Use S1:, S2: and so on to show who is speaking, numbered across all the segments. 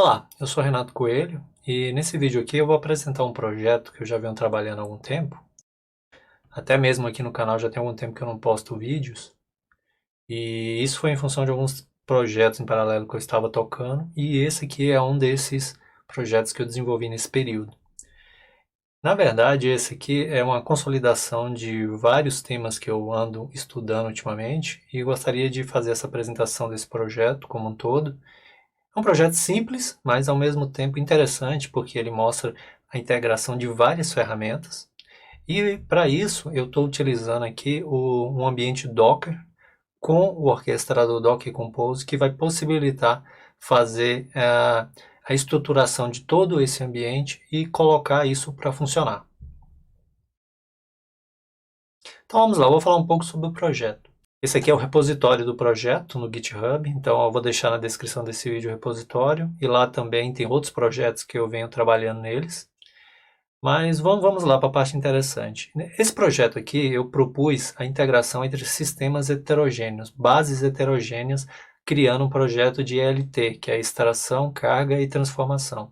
S1: Olá, eu sou Renato Coelho e nesse vídeo aqui eu vou apresentar um projeto que eu já venho trabalhando há algum tempo. Até mesmo aqui no canal já tem algum tempo que eu não posto vídeos. E isso foi em função de alguns projetos em paralelo que eu estava tocando. E esse aqui é um desses projetos que eu desenvolvi nesse período. Na verdade, esse aqui é uma consolidação de vários temas que eu ando estudando ultimamente e gostaria de fazer essa apresentação desse projeto como um todo. É um projeto simples, mas ao mesmo tempo interessante, porque ele mostra a integração de várias ferramentas. E para isso eu estou utilizando aqui um ambiente Docker com o orquestrador Docker Compose, que vai possibilitar fazer a estruturação de todo esse ambiente e colocar isso para funcionar. Então vamos lá, eu vou falar um pouco sobre o projeto. Esse aqui é o repositório do projeto no GitHub, então eu vou deixar na descrição desse vídeo o repositório, e lá também tem outros projetos que eu venho trabalhando neles. Mas vamos lá para a parte interessante. Esse projeto aqui eu propus a integração entre sistemas heterogêneos, bases heterogêneas, criando um projeto de ELT, que é extração, carga e transformação.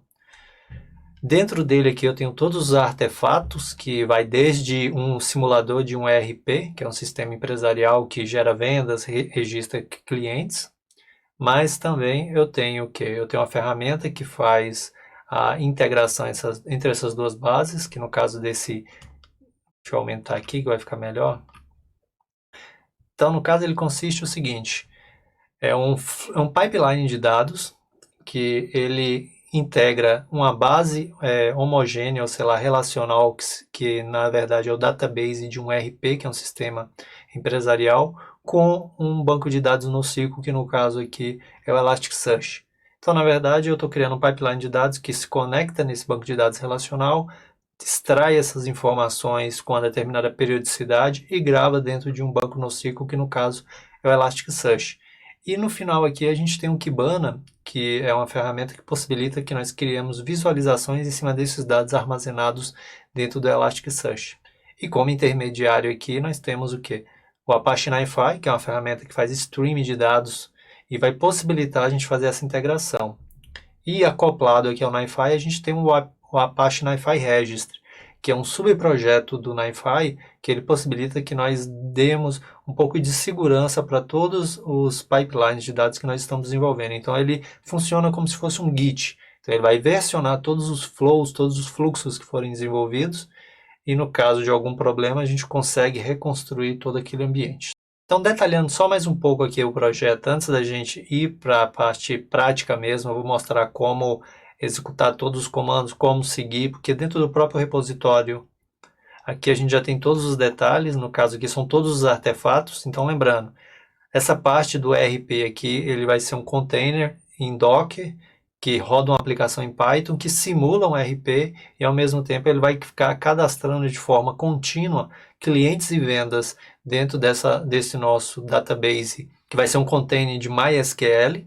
S1: Dentro dele aqui eu tenho todos os artefatos, que vai desde um simulador de um ERP, que é um sistema empresarial que gera vendas, registra clientes, mas também eu tenho o quê? Eu tenho uma ferramenta que faz a integração entre essas duas bases, que no caso desse, deixa eu aumentar aqui que vai ficar melhor. Então, no caso, ele consiste o seguinte, é um pipeline de dados que ele integra uma base homogênea, ou sei lá, relacional, que na verdade é o database de um ERP, que é um sistema empresarial, com um banco de dados NoSQL, que no caso aqui é o Elasticsearch. Então, na verdade, eu estou criando um pipeline de dados que se conecta nesse banco de dados relacional, extrai essas informações com uma determinada periodicidade e grava dentro de um banco NoSQL, que no caso é o Elasticsearch. E no final aqui a gente tem um Kibana, que é uma ferramenta que possibilita que nós criemos visualizações em cima desses dados armazenados dentro do Elasticsearch. E como intermediário aqui nós temos o que? O Apache NiFi, que é uma ferramenta que faz streaming de dados e vai possibilitar a gente fazer essa integração. E acoplado aqui ao NiFi a gente tem o Apache NiFi Registry, que é um subprojeto do NiFi, que ele possibilita que nós demos um pouco de segurança para todos os pipelines de dados que nós estamos desenvolvendo. Então ele funciona como se fosse um Git. Então ele vai versionar todos os flows, todos os fluxos que forem desenvolvidos, e no caso de algum problema a gente consegue reconstruir todo aquele ambiente. Então, detalhando só mais um pouco aqui o projeto, antes da gente ir para a parte prática mesmo, eu vou mostrar como executar todos os comandos, como seguir, porque dentro do próprio repositório, aqui a gente já tem todos os detalhes, no caso aqui são todos os artefatos, então lembrando, essa parte do ERP aqui, ele vai ser um container em Docker, que roda uma aplicação em Python, que simula um ERP, e ao mesmo tempo ele vai ficar cadastrando de forma contínua clientes e vendas dentro desse nosso database, que vai ser um container de MySQL.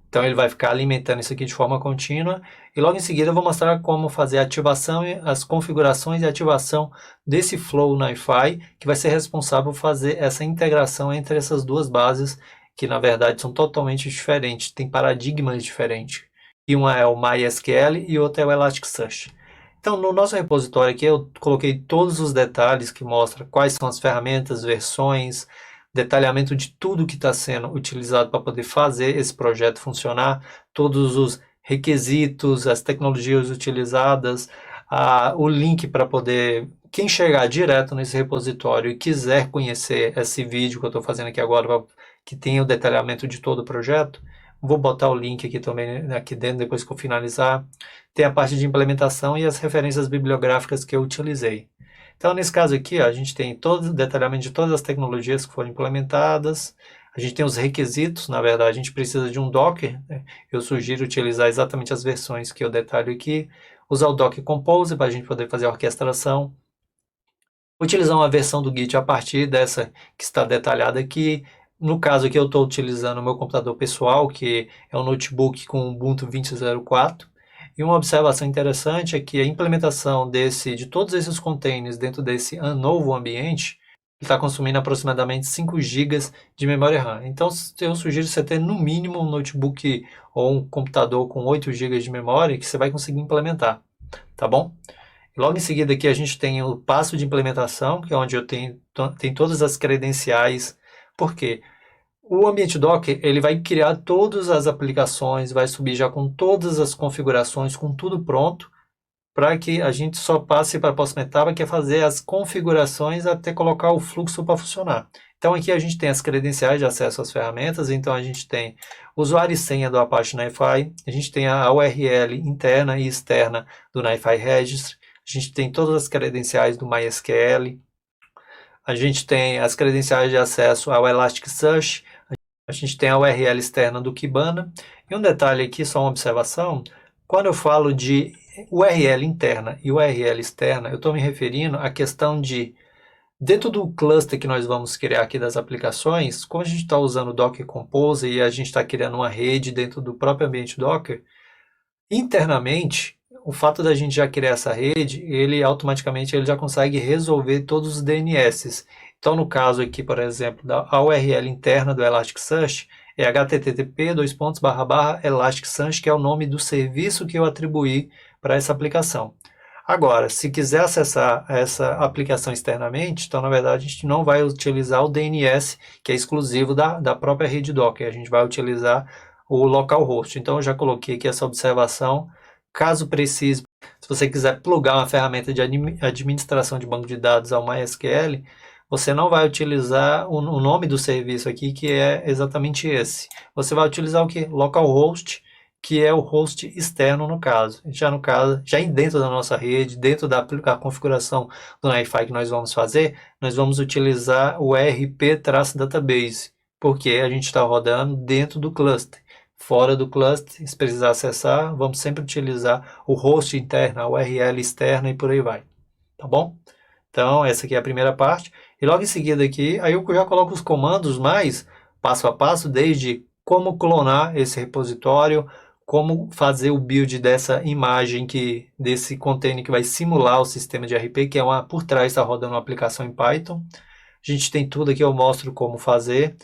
S1: Então ele vai ficar alimentando isso aqui de forma contínua, e logo em seguida eu vou mostrar como fazer a ativação, as configurações e ativação desse Flow NiFi, que vai ser responsável por fazer essa integração entre essas duas bases, que na verdade são totalmente diferentes, têm paradigmas diferentes. E uma é o MySQL e outra é o Elasticsearch. Então, no nosso repositório aqui, eu coloquei todos os detalhes que mostram quais são as ferramentas, versões, detalhamento de tudo que está sendo utilizado para poder fazer esse projeto funcionar, todos os requisitos, as tecnologias utilizadas, o link para poder, quem chegar direto nesse repositório e quiser conhecer esse vídeo que eu estou fazendo aqui agora, que tem o detalhamento de todo o projeto, vou botar o link aqui também, aqui dentro, depois que eu finalizar. Tem a parte de implementação e as referências bibliográficas que eu utilizei. Então, nesse caso aqui, ó, a gente tem todo o detalhamento de todas as tecnologias que foram implementadas. A gente tem os requisitos, na verdade, a gente precisa de um Docker, né? Eu sugiro utilizar exatamente as versões que eu detalho aqui. Usar o Docker Compose para a gente poder fazer a orquestração. Utilizar uma versão do Git a partir dessa que está detalhada aqui. No caso aqui eu estou utilizando o meu computador pessoal, que é um notebook com Ubuntu 20.04. E uma observação interessante é que a implementação de todos esses containers dentro desse novo ambiente está consumindo aproximadamente 5 GB de memória RAM. Então, eu sugiro você ter no mínimo um notebook ou um computador com 8 GB de memória que você vai conseguir implementar, tá bom? Logo em seguida aqui a gente tem o passo de implementação, que é onde eu tenho todas as credenciais. Por quê? O ambiente Docker, ele vai criar todas as aplicações, vai subir já com todas as configurações, com tudo pronto, para que a gente só passe para a próxima etapa, que é fazer as configurações até colocar o fluxo para funcionar. Então aqui a gente tem as credenciais de acesso às ferramentas, então a gente tem usuário e senha do Apache NiFi, a gente tem a URL interna e externa do NiFi Registry, a gente tem todas as credenciais do MySQL, a gente tem as credenciais de acesso ao Elasticsearch, a gente tem a URL externa do Kibana. E um detalhe aqui, só uma observação, quando eu falo de URL interna e URL externa, eu estou me referindo à questão de, dentro do cluster que nós vamos criar aqui das aplicações, como a gente está usando o Docker Compose e a gente está criando uma rede dentro do próprio ambiente Docker, internamente, o fato da gente já criar essa rede, ele automaticamente ele já consegue resolver todos os DNS. Então, no caso aqui, por exemplo, da URL interna do Elasticsearch, é http://elasticsearch, que é o nome do serviço que eu atribuí para essa aplicação. Agora, se quiser acessar essa aplicação externamente, então, na verdade, a gente não vai utilizar o DNS, que é exclusivo da própria rede Docker, a gente vai utilizar o localhost. Então, eu já coloquei aqui essa observação. Caso precise, se você quiser plugar uma ferramenta de administração de banco de dados ao MySQL, você não vai utilizar o nome do serviço aqui, que é exatamente esse. Você vai utilizar o que? Localhost, que é o host externo no caso. Já dentro da nossa rede, dentro da configuração do NiFi que nós vamos fazer, nós vamos utilizar o RP-database, porque a gente está rodando dentro do cluster. Fora do cluster, se precisar acessar, vamos sempre utilizar o host interno, a URL externa e por aí vai. Tá bom? Então, essa aqui é a primeira parte. E logo em seguida aqui, aí eu já coloco os comandos mais passo a passo, desde como clonar esse repositório, como fazer o build dessa imagem, desse container que vai simular o sistema de RP, que é por trás está rodando uma aplicação em Python. A gente tem tudo aqui, eu mostro como fazer.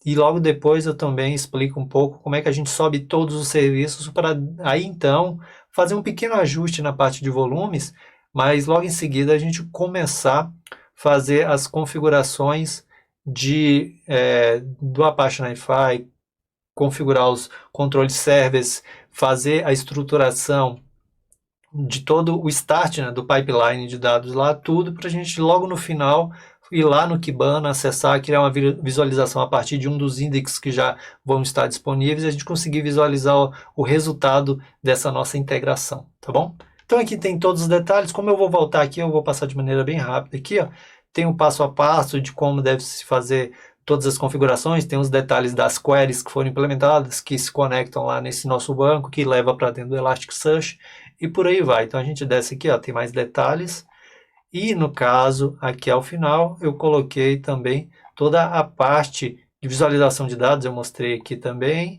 S1: E logo depois eu também explico um pouco como é que a gente sobe todos os serviços para aí então fazer um pequeno ajuste na parte de volumes, mas logo em seguida a gente começar a fazer as configurações do Apache NiFi, configurar os controles servers, fazer a estruturação de todo o start, né, do pipeline de dados lá, tudo para a gente logo no final ir lá no Kibana, acessar, criar uma visualização a partir de um dos indexes que já vão estar disponíveis e a gente conseguir visualizar o resultado dessa nossa integração, tá bom? Então aqui tem todos os detalhes. Como eu vou voltar aqui, eu vou passar de maneira bem rápida aqui, ó. Tem um passo a passo de como deve se fazer todas as configurações, tem os detalhes das queries que foram implementadas, que se conectam lá nesse nosso banco, que leva para dentro do Elasticsearch, e por aí vai. Então a gente desce aqui, ó, tem mais detalhes. E no caso, aqui ao final, eu coloquei também toda a parte de visualização de dados, eu mostrei aqui também,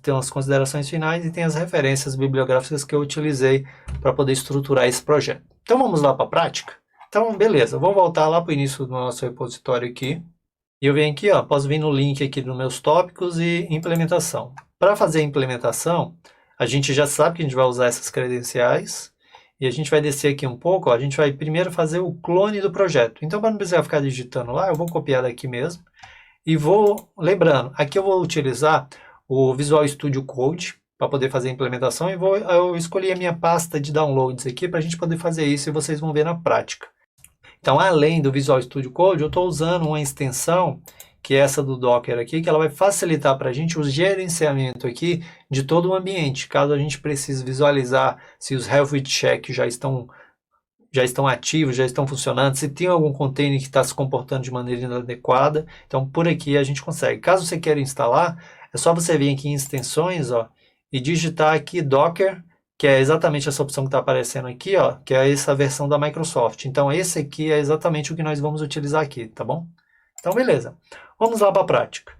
S1: tem as considerações finais e tem as referências bibliográficas que eu utilizei para poder estruturar esse projeto. Então vamos lá para a prática? Então beleza, vou voltar lá para o início do nosso repositório aqui. E eu venho aqui, ó, posso vir no link aqui dos meus tópicos e implementação. Para fazer a implementação, a gente já sabe que a gente vai usar essas credenciais. E a gente vai descer aqui um pouco, ó, a gente vai primeiro fazer o clone do projeto. Então, para não precisar ficar digitando lá, eu vou copiar daqui mesmo. E lembrando, aqui eu vou utilizar o Visual Studio Code para poder fazer a implementação. E eu escolhi a minha pasta de downloads aqui para a gente poder fazer isso e vocês vão ver na prática. Então, além do Visual Studio Code, eu estou usando uma extensão, que é essa do Docker aqui, que ela vai facilitar para a gente o gerenciamento aqui de todo o ambiente, caso a gente precise visualizar se os health checks já estão ativos, já estão funcionando, se tem algum container que está se comportando de maneira inadequada. Então, por aqui a gente consegue. Caso você queira instalar, é só você vir aqui em extensões, ó, e digitar aqui Docker, que é exatamente essa opção que está aparecendo aqui, ó, que é essa versão da Microsoft. Então, esse aqui é exatamente o que nós vamos utilizar aqui, tá bom? Então, beleza. Vamos lá para a prática.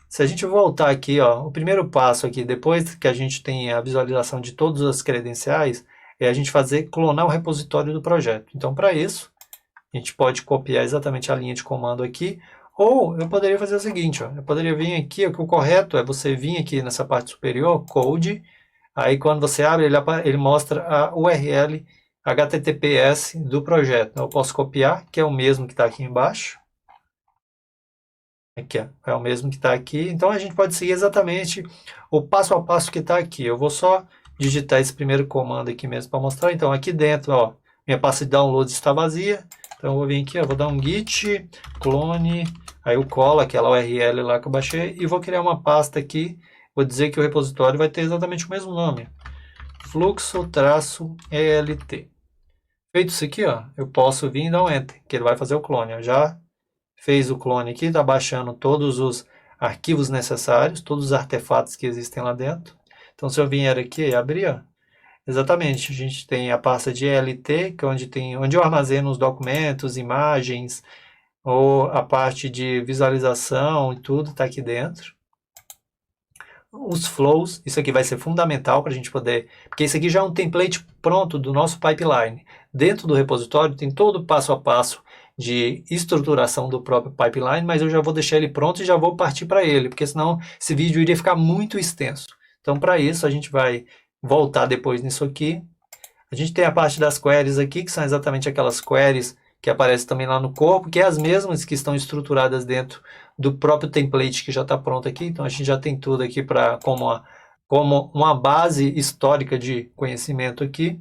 S1: Se a gente voltar aqui, ó, o primeiro passo aqui, depois que a gente tem a visualização de todas as credenciais, é a gente clonar o repositório do projeto. Então, para isso, A gente pode copiar exatamente a linha de comando aqui, ou eu poderia fazer o seguinte, ó, eu poderia vir aqui, ó, que o correto é você vir aqui nessa parte superior, Code, aí quando você abre, ele mostra a URL HTTPS do projeto. Então, eu posso copiar, que é o mesmo que está aqui embaixo. Aqui, ó, é o mesmo que está aqui. Então, a gente pode seguir exatamente o passo a passo que está aqui. Eu vou só digitar esse primeiro comando aqui mesmo para mostrar. Então, aqui dentro, ó, minha pasta de downloads está vazia. Então, eu vou vir aqui, ó, vou dar um git clone, aí eu colo aquela URL lá que eu baixei e vou criar uma pasta aqui. Vou dizer que o repositório vai ter exatamente o mesmo nome. Fluxo-ELT. Feito isso aqui, ó, eu posso vir e dar um Enter, que ele vai fazer o clone. Eu já fez o clone aqui, está baixando todos os arquivos necessários, todos os artefatos que existem lá dentro. Então, se eu vier aqui e abrir, ó, exatamente, a gente tem a pasta de ELT, que é onde eu armazeno os documentos, imagens, ou a parte de visualização e tudo está aqui dentro. Os flows, isso aqui vai ser fundamental para a gente poder, porque isso aqui já é um template pronto do nosso pipeline. Dentro do repositório tem todo o passo a passo de estruturação do próprio pipeline, mas eu já vou deixar ele pronto e já vou partir para ele, porque senão esse vídeo iria ficar muito extenso. Então, para isso, a gente vai voltar depois nisso aqui. A gente tem a parte das queries aqui, que são exatamente aquelas queries que aparecem também lá no corpo, que é as mesmas que estão estruturadas dentro do próprio template que já está pronto aqui. Então, a gente já tem tudo aqui como uma base histórica de conhecimento aqui.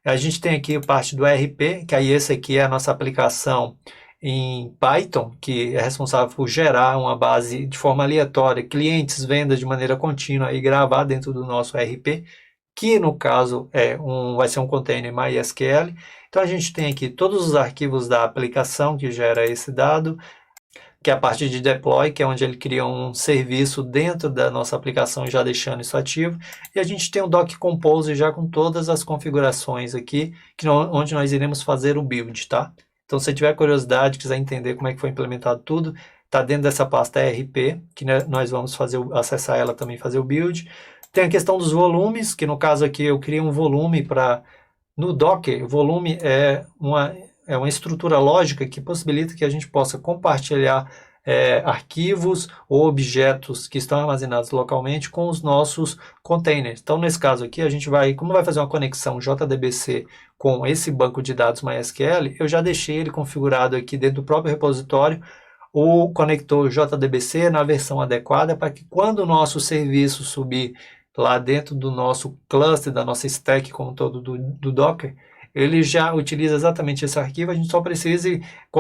S1: A gente tem aqui a parte do RP, que aí esse aqui é a nossa aplicação em Python, que é responsável por gerar uma base de forma aleatória, clientes, vendas de maneira contínua e gravar dentro do nosso RP, que no caso vai ser um container MySQL. Então a gente tem aqui todos os arquivos da aplicação que gera esse dado, que é a parte de deploy, que é onde ele cria um serviço dentro da nossa aplicação, já deixando isso ativo. E a gente tem o Doc Compose já com todas as configurações aqui, onde nós iremos fazer o build, tá? Então, se você tiver curiosidade, quiser entender como é que foi implementado tudo, está dentro dessa pasta RP, que nós vamos acessar ela também, fazer o build. Tem a questão dos volumes, que no caso aqui eu criei um volume para... No Docker, o volume é uma estrutura lógica que possibilita que a gente possa compartilhar arquivos ou objetos que estão armazenados localmente com os nossos containers. Então, nesse caso aqui, a gente como vai fazer uma conexão JDBC com esse banco de dados MySQL, eu já deixei ele configurado aqui dentro do próprio repositório, o conector JDBC na versão adequada, para que quando o nosso serviço subir lá dentro do nosso cluster, da nossa stack como todo do Docker, ele já utiliza exatamente esse arquivo, a gente só precisa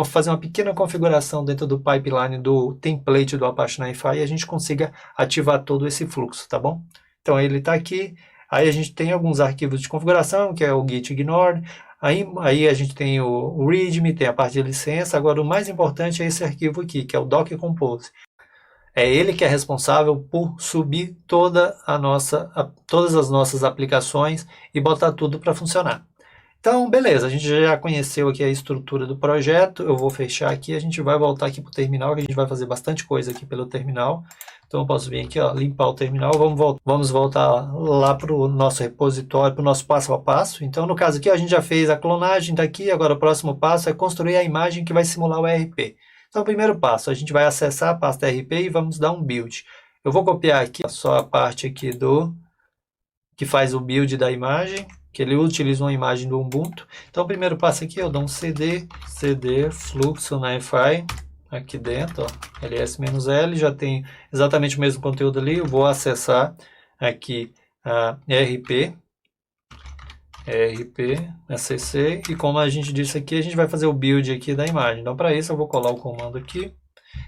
S1: fazer uma pequena configuração dentro do pipeline do template do Apache NiFi e a gente consiga ativar todo esse fluxo, tá bom? Então ele está aqui, aí a gente tem alguns arquivos de configuração, que é o git ignore, aí a gente tem o readme, tem a parte de licença, agora o mais importante é esse arquivo aqui, que é o Docker Compose. É ele que é responsável por subir todas as nossas aplicações e botar tudo para funcionar. Então, beleza, a gente já conheceu aqui a estrutura do projeto, eu vou fechar aqui, a gente vai voltar aqui para o terminal, que a gente vai fazer bastante coisa aqui pelo terminal. Então, eu posso vir aqui, ó, limpar o terminal, vamos voltar lá para o nosso repositório, para o nosso passo a passo. Então, no caso aqui, a gente já fez a clonagem daqui, agora o próximo passo é construir a imagem que vai simular o ERP. Então, o primeiro passo, a gente vai acessar a pasta RP e vamos dar um build. Eu vou copiar aqui só a parte aqui que faz o build da imagem, que ele utiliza uma imagem do Ubuntu. Então, o primeiro passo aqui, eu dou um cd fluxo NiFi, aqui dentro, ó, ls-l, já tem exatamente o mesmo conteúdo ali, eu vou acessar aqui a RP, acc, e como a gente disse aqui, a gente vai fazer o build aqui da imagem. Então, para isso, eu vou colar o comando aqui.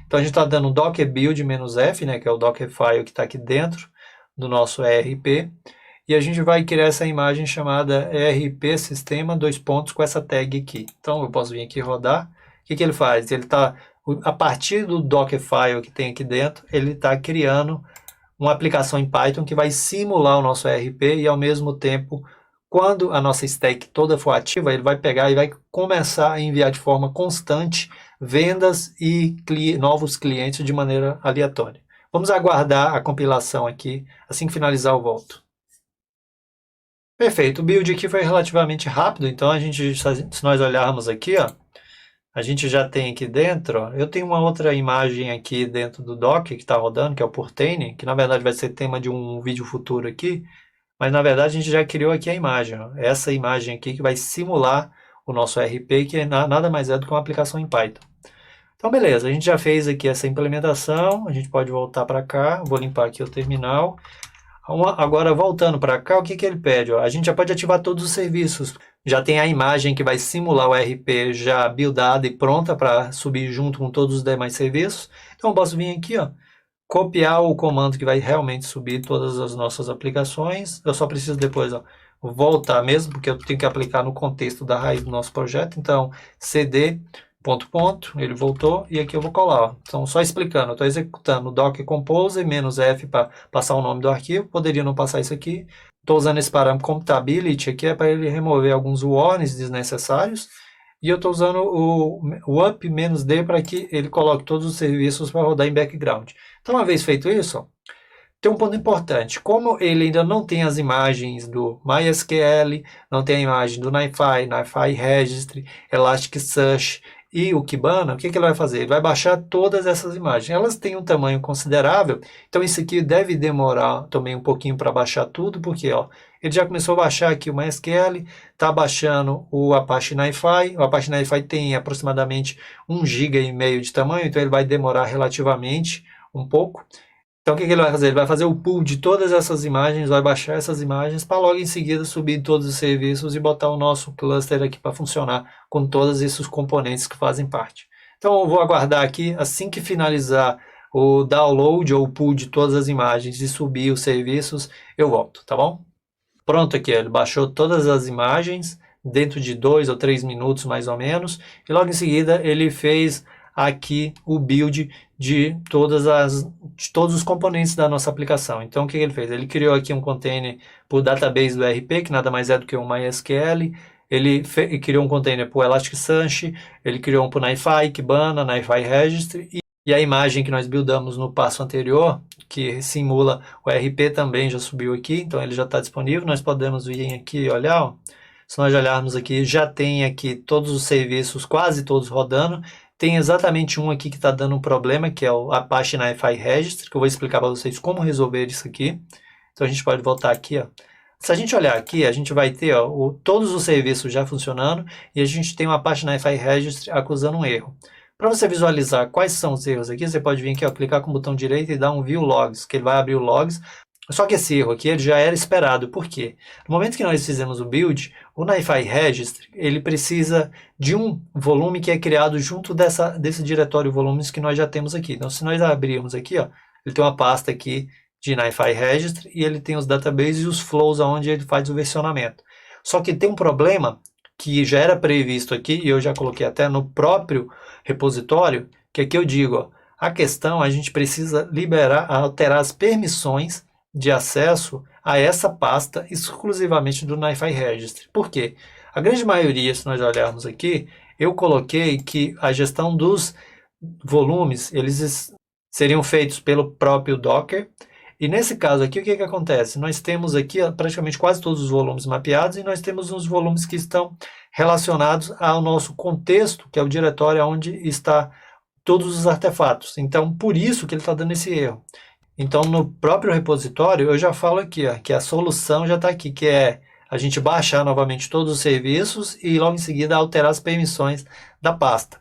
S1: Então, a gente está dando docker build -f, né, que é o dockerfile que está aqui dentro do nosso ERP. E a gente vai criar essa imagem chamada ERP Sistema, com essa tag aqui. Então, eu posso vir aqui e rodar. O que ele faz? Ele está, a partir do Dockerfile que tem aqui dentro, ele está criando uma aplicação em Python que vai simular o nosso ERP e, ao mesmo tempo, quando a nossa stack toda for ativa, ele vai pegar e vai começar a enviar de forma constante vendas e novos clientes de maneira aleatória. Vamos aguardar a compilação aqui. Assim que finalizar, eu volto. Perfeito, o build aqui foi relativamente rápido, então se nós olharmos aqui, ó, a gente já tem aqui dentro, ó, eu tenho uma outra imagem aqui dentro do Docker que está rodando, que é o Portainer, que na verdade vai ser tema de um vídeo futuro aqui, mas na verdade a gente já criou aqui a imagem, ó, essa imagem aqui que vai simular o nosso RP, que nada mais é do que uma aplicação em Python. Então beleza, a gente já fez aqui essa implementação, a gente pode voltar para cá, vou limpar aqui o terminal. Agora, voltando para cá, o que ele pede? Ó, a gente já pode ativar todos os serviços. Já tem a imagem que vai simular o RP já buildada e pronta para subir junto com todos os demais serviços. Então, eu posso vir aqui, ó, copiar o comando que vai realmente subir todas as nossas aplicações. Eu só preciso depois, ó, voltar mesmo, porque eu tenho que aplicar no contexto da raiz do nosso projeto. Então, cd... ele voltou, e aqui eu vou colar. Ó. Então, só explicando, eu estou executando o docker compose, -f para passar o nome do arquivo, poderia não passar isso aqui. Estou usando esse parâmetro comptability aqui, é para ele remover alguns warnings desnecessários, e eu estou usando o up -d para que ele coloque todos os serviços para rodar em background. Então, uma vez feito isso, ó, tem um ponto importante, como ele ainda não tem as imagens do MySQL, não tem a imagem do NiFi Registry, Elasticsearch, e o Kibana, o que ele vai fazer? Ele vai baixar todas essas imagens. Elas têm um tamanho considerável, então isso aqui deve demorar também um pouquinho para baixar tudo, porque ó, ele já começou a baixar aqui o MySQL, está baixando o Apache NiFi. O Apache NiFi tem aproximadamente 1,5 GB de tamanho, então ele vai demorar relativamente um pouco. Então o que ele vai fazer? Ele vai fazer o pool de todas essas imagens, vai baixar essas imagens para logo em seguida subir todos os serviços e botar o nosso cluster aqui para funcionar com todos esses componentes que fazem parte. Então eu vou aguardar aqui, assim que finalizar o download ou o pool de todas as imagens e subir os serviços, eu volto, tá bom? Pronto aqui, ele baixou todas as imagens dentro de 2 ou 3 minutos mais ou menos, e logo em seguida ele fez aqui o build de todos os componentes da nossa aplicação. Então, o que ele fez? Ele criou aqui um container para o database do RP, que nada mais é do que um MySQL. Ele criou um container para o Elasticsearch, ele criou um para o NiFi, Kibana, NiFi Registry, e a imagem que nós buildamos no passo anterior, que simula o RP, também já subiu aqui, então ele já está disponível. Nós podemos vir aqui e olhar, ó. Se nós olharmos aqui, já tem aqui todos os serviços, quase todos rodando. Tem exatamente um aqui que está dando um problema, que é o Apache NiFi Registry, que eu vou explicar para vocês como resolver isso aqui. Então a gente pode voltar aqui, ó. Se a gente olhar aqui, a gente vai ter, ó, todos os serviços já funcionando, e a gente tem o Apache NiFi Registry acusando um erro. Para você visualizar quais são os erros aqui, você pode vir aqui, ó, clicar com o botão direito e dar um View Logs, que ele vai abrir o logs. Só que esse erro aqui ele já era esperado. Por quê? No momento que nós fizemos o build, o NiFi Registry ele precisa de um volume que é criado junto desse diretório volumes que nós já temos aqui. Então, se nós abrirmos aqui, ó, ele tem uma pasta aqui de NiFi Registry e ele tem os databases e os flows onde ele faz o versionamento. Só que tem um problema que já era previsto aqui, e eu já coloquei até no próprio repositório, que aqui eu digo, ó, a questão a gente precisa alterar as permissões de acesso a essa pasta exclusivamente do NiFi Registry. Por quê? A grande maioria, se nós olharmos aqui, eu coloquei que a gestão dos volumes, eles seriam feitos pelo próprio Docker. E nesse caso aqui, o que acontece? Nós temos aqui praticamente quase todos os volumes mapeados, e nós temos uns volumes que estão relacionados ao nosso contexto, que é o diretório onde está todos os artefatos. Então, por isso que ele está dando esse erro. Então, no próprio repositório, eu já falo aqui, ó, que a solução já está aqui, que é a gente baixar novamente todos os serviços e logo em seguida alterar as permissões da pasta.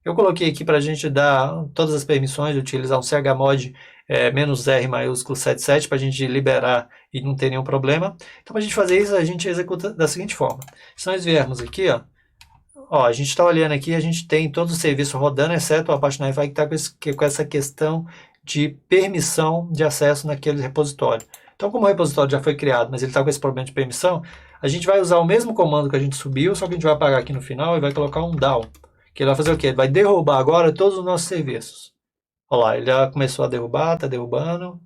S1: Eu coloquei aqui para a gente dar todas as permissões, utilizar um chmod -r maiúsculo 77 para a gente liberar e não ter nenhum problema. Então, para a gente fazer isso, a gente executa da seguinte forma. Se nós viermos aqui, ó, a gente está olhando aqui, a gente tem todos os serviços rodando, exceto a Apache NiFi que está com essa questão de permissão de acesso naquele repositório. Então, como o repositório já foi criado, mas ele está com esse problema de permissão, a gente vai usar o mesmo comando que a gente subiu, só que a gente vai apagar aqui no final e vai colocar um down. Que ele vai fazer o quê? Ele vai derrubar agora todos os nossos serviços. Olha lá, ele já começou a derrubar, está derrubando.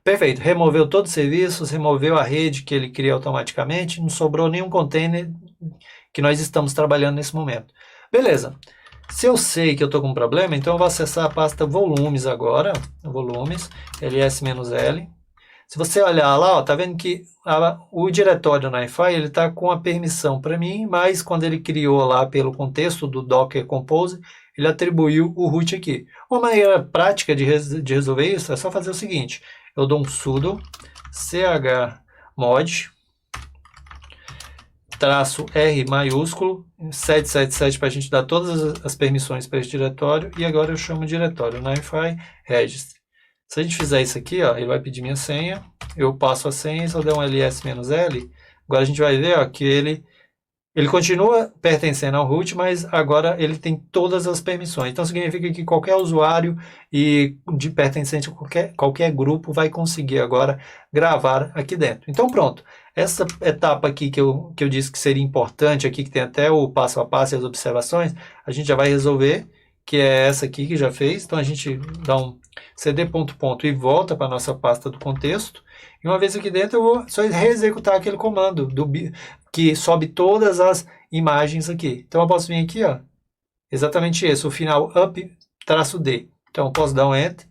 S1: Perfeito, removeu todos os serviços, removeu a rede que ele cria automaticamente, não sobrou nenhum container que nós estamos trabalhando nesse momento. Beleza. Se eu sei que eu estou com um problema, então eu vou acessar a pasta volumes agora, volumes, ls-l. Se você olhar lá, ó, tá vendo que o diretório NiFi ele está com a permissão para mim, mas quando ele criou lá pelo contexto do Docker Compose, ele atribuiu o root aqui. Uma maneira prática de resolver isso é só fazer o seguinte, eu dou um sudo chmod -R maiúsculo 777 para a gente dar todas as permissões para esse diretório, e agora eu chamo o diretório NiFi registry. Se a gente fizer isso aqui, ó, ele vai pedir minha senha, eu passo a senha, se eu der um ls-l, agora a gente vai ver ó, que ele continua pertencendo ao root, mas agora ele tem todas as permissões. Então significa que qualquer usuário e de pertencente a qualquer grupo vai conseguir agora gravar aqui dentro. Então pronto, essa etapa aqui que eu disse que seria importante, aqui que tem até o passo a passo e as observações, a gente já vai resolver, que é essa aqui que já fez. Então a gente dá um cd ponto e volta para a nossa pasta do contexto. E uma vez aqui dentro eu vou só reexecutar aquele comando que sobe todas as imagens aqui. Então eu posso vir aqui, ó, exatamente esse, o final up-d. Então eu posso dar um enter.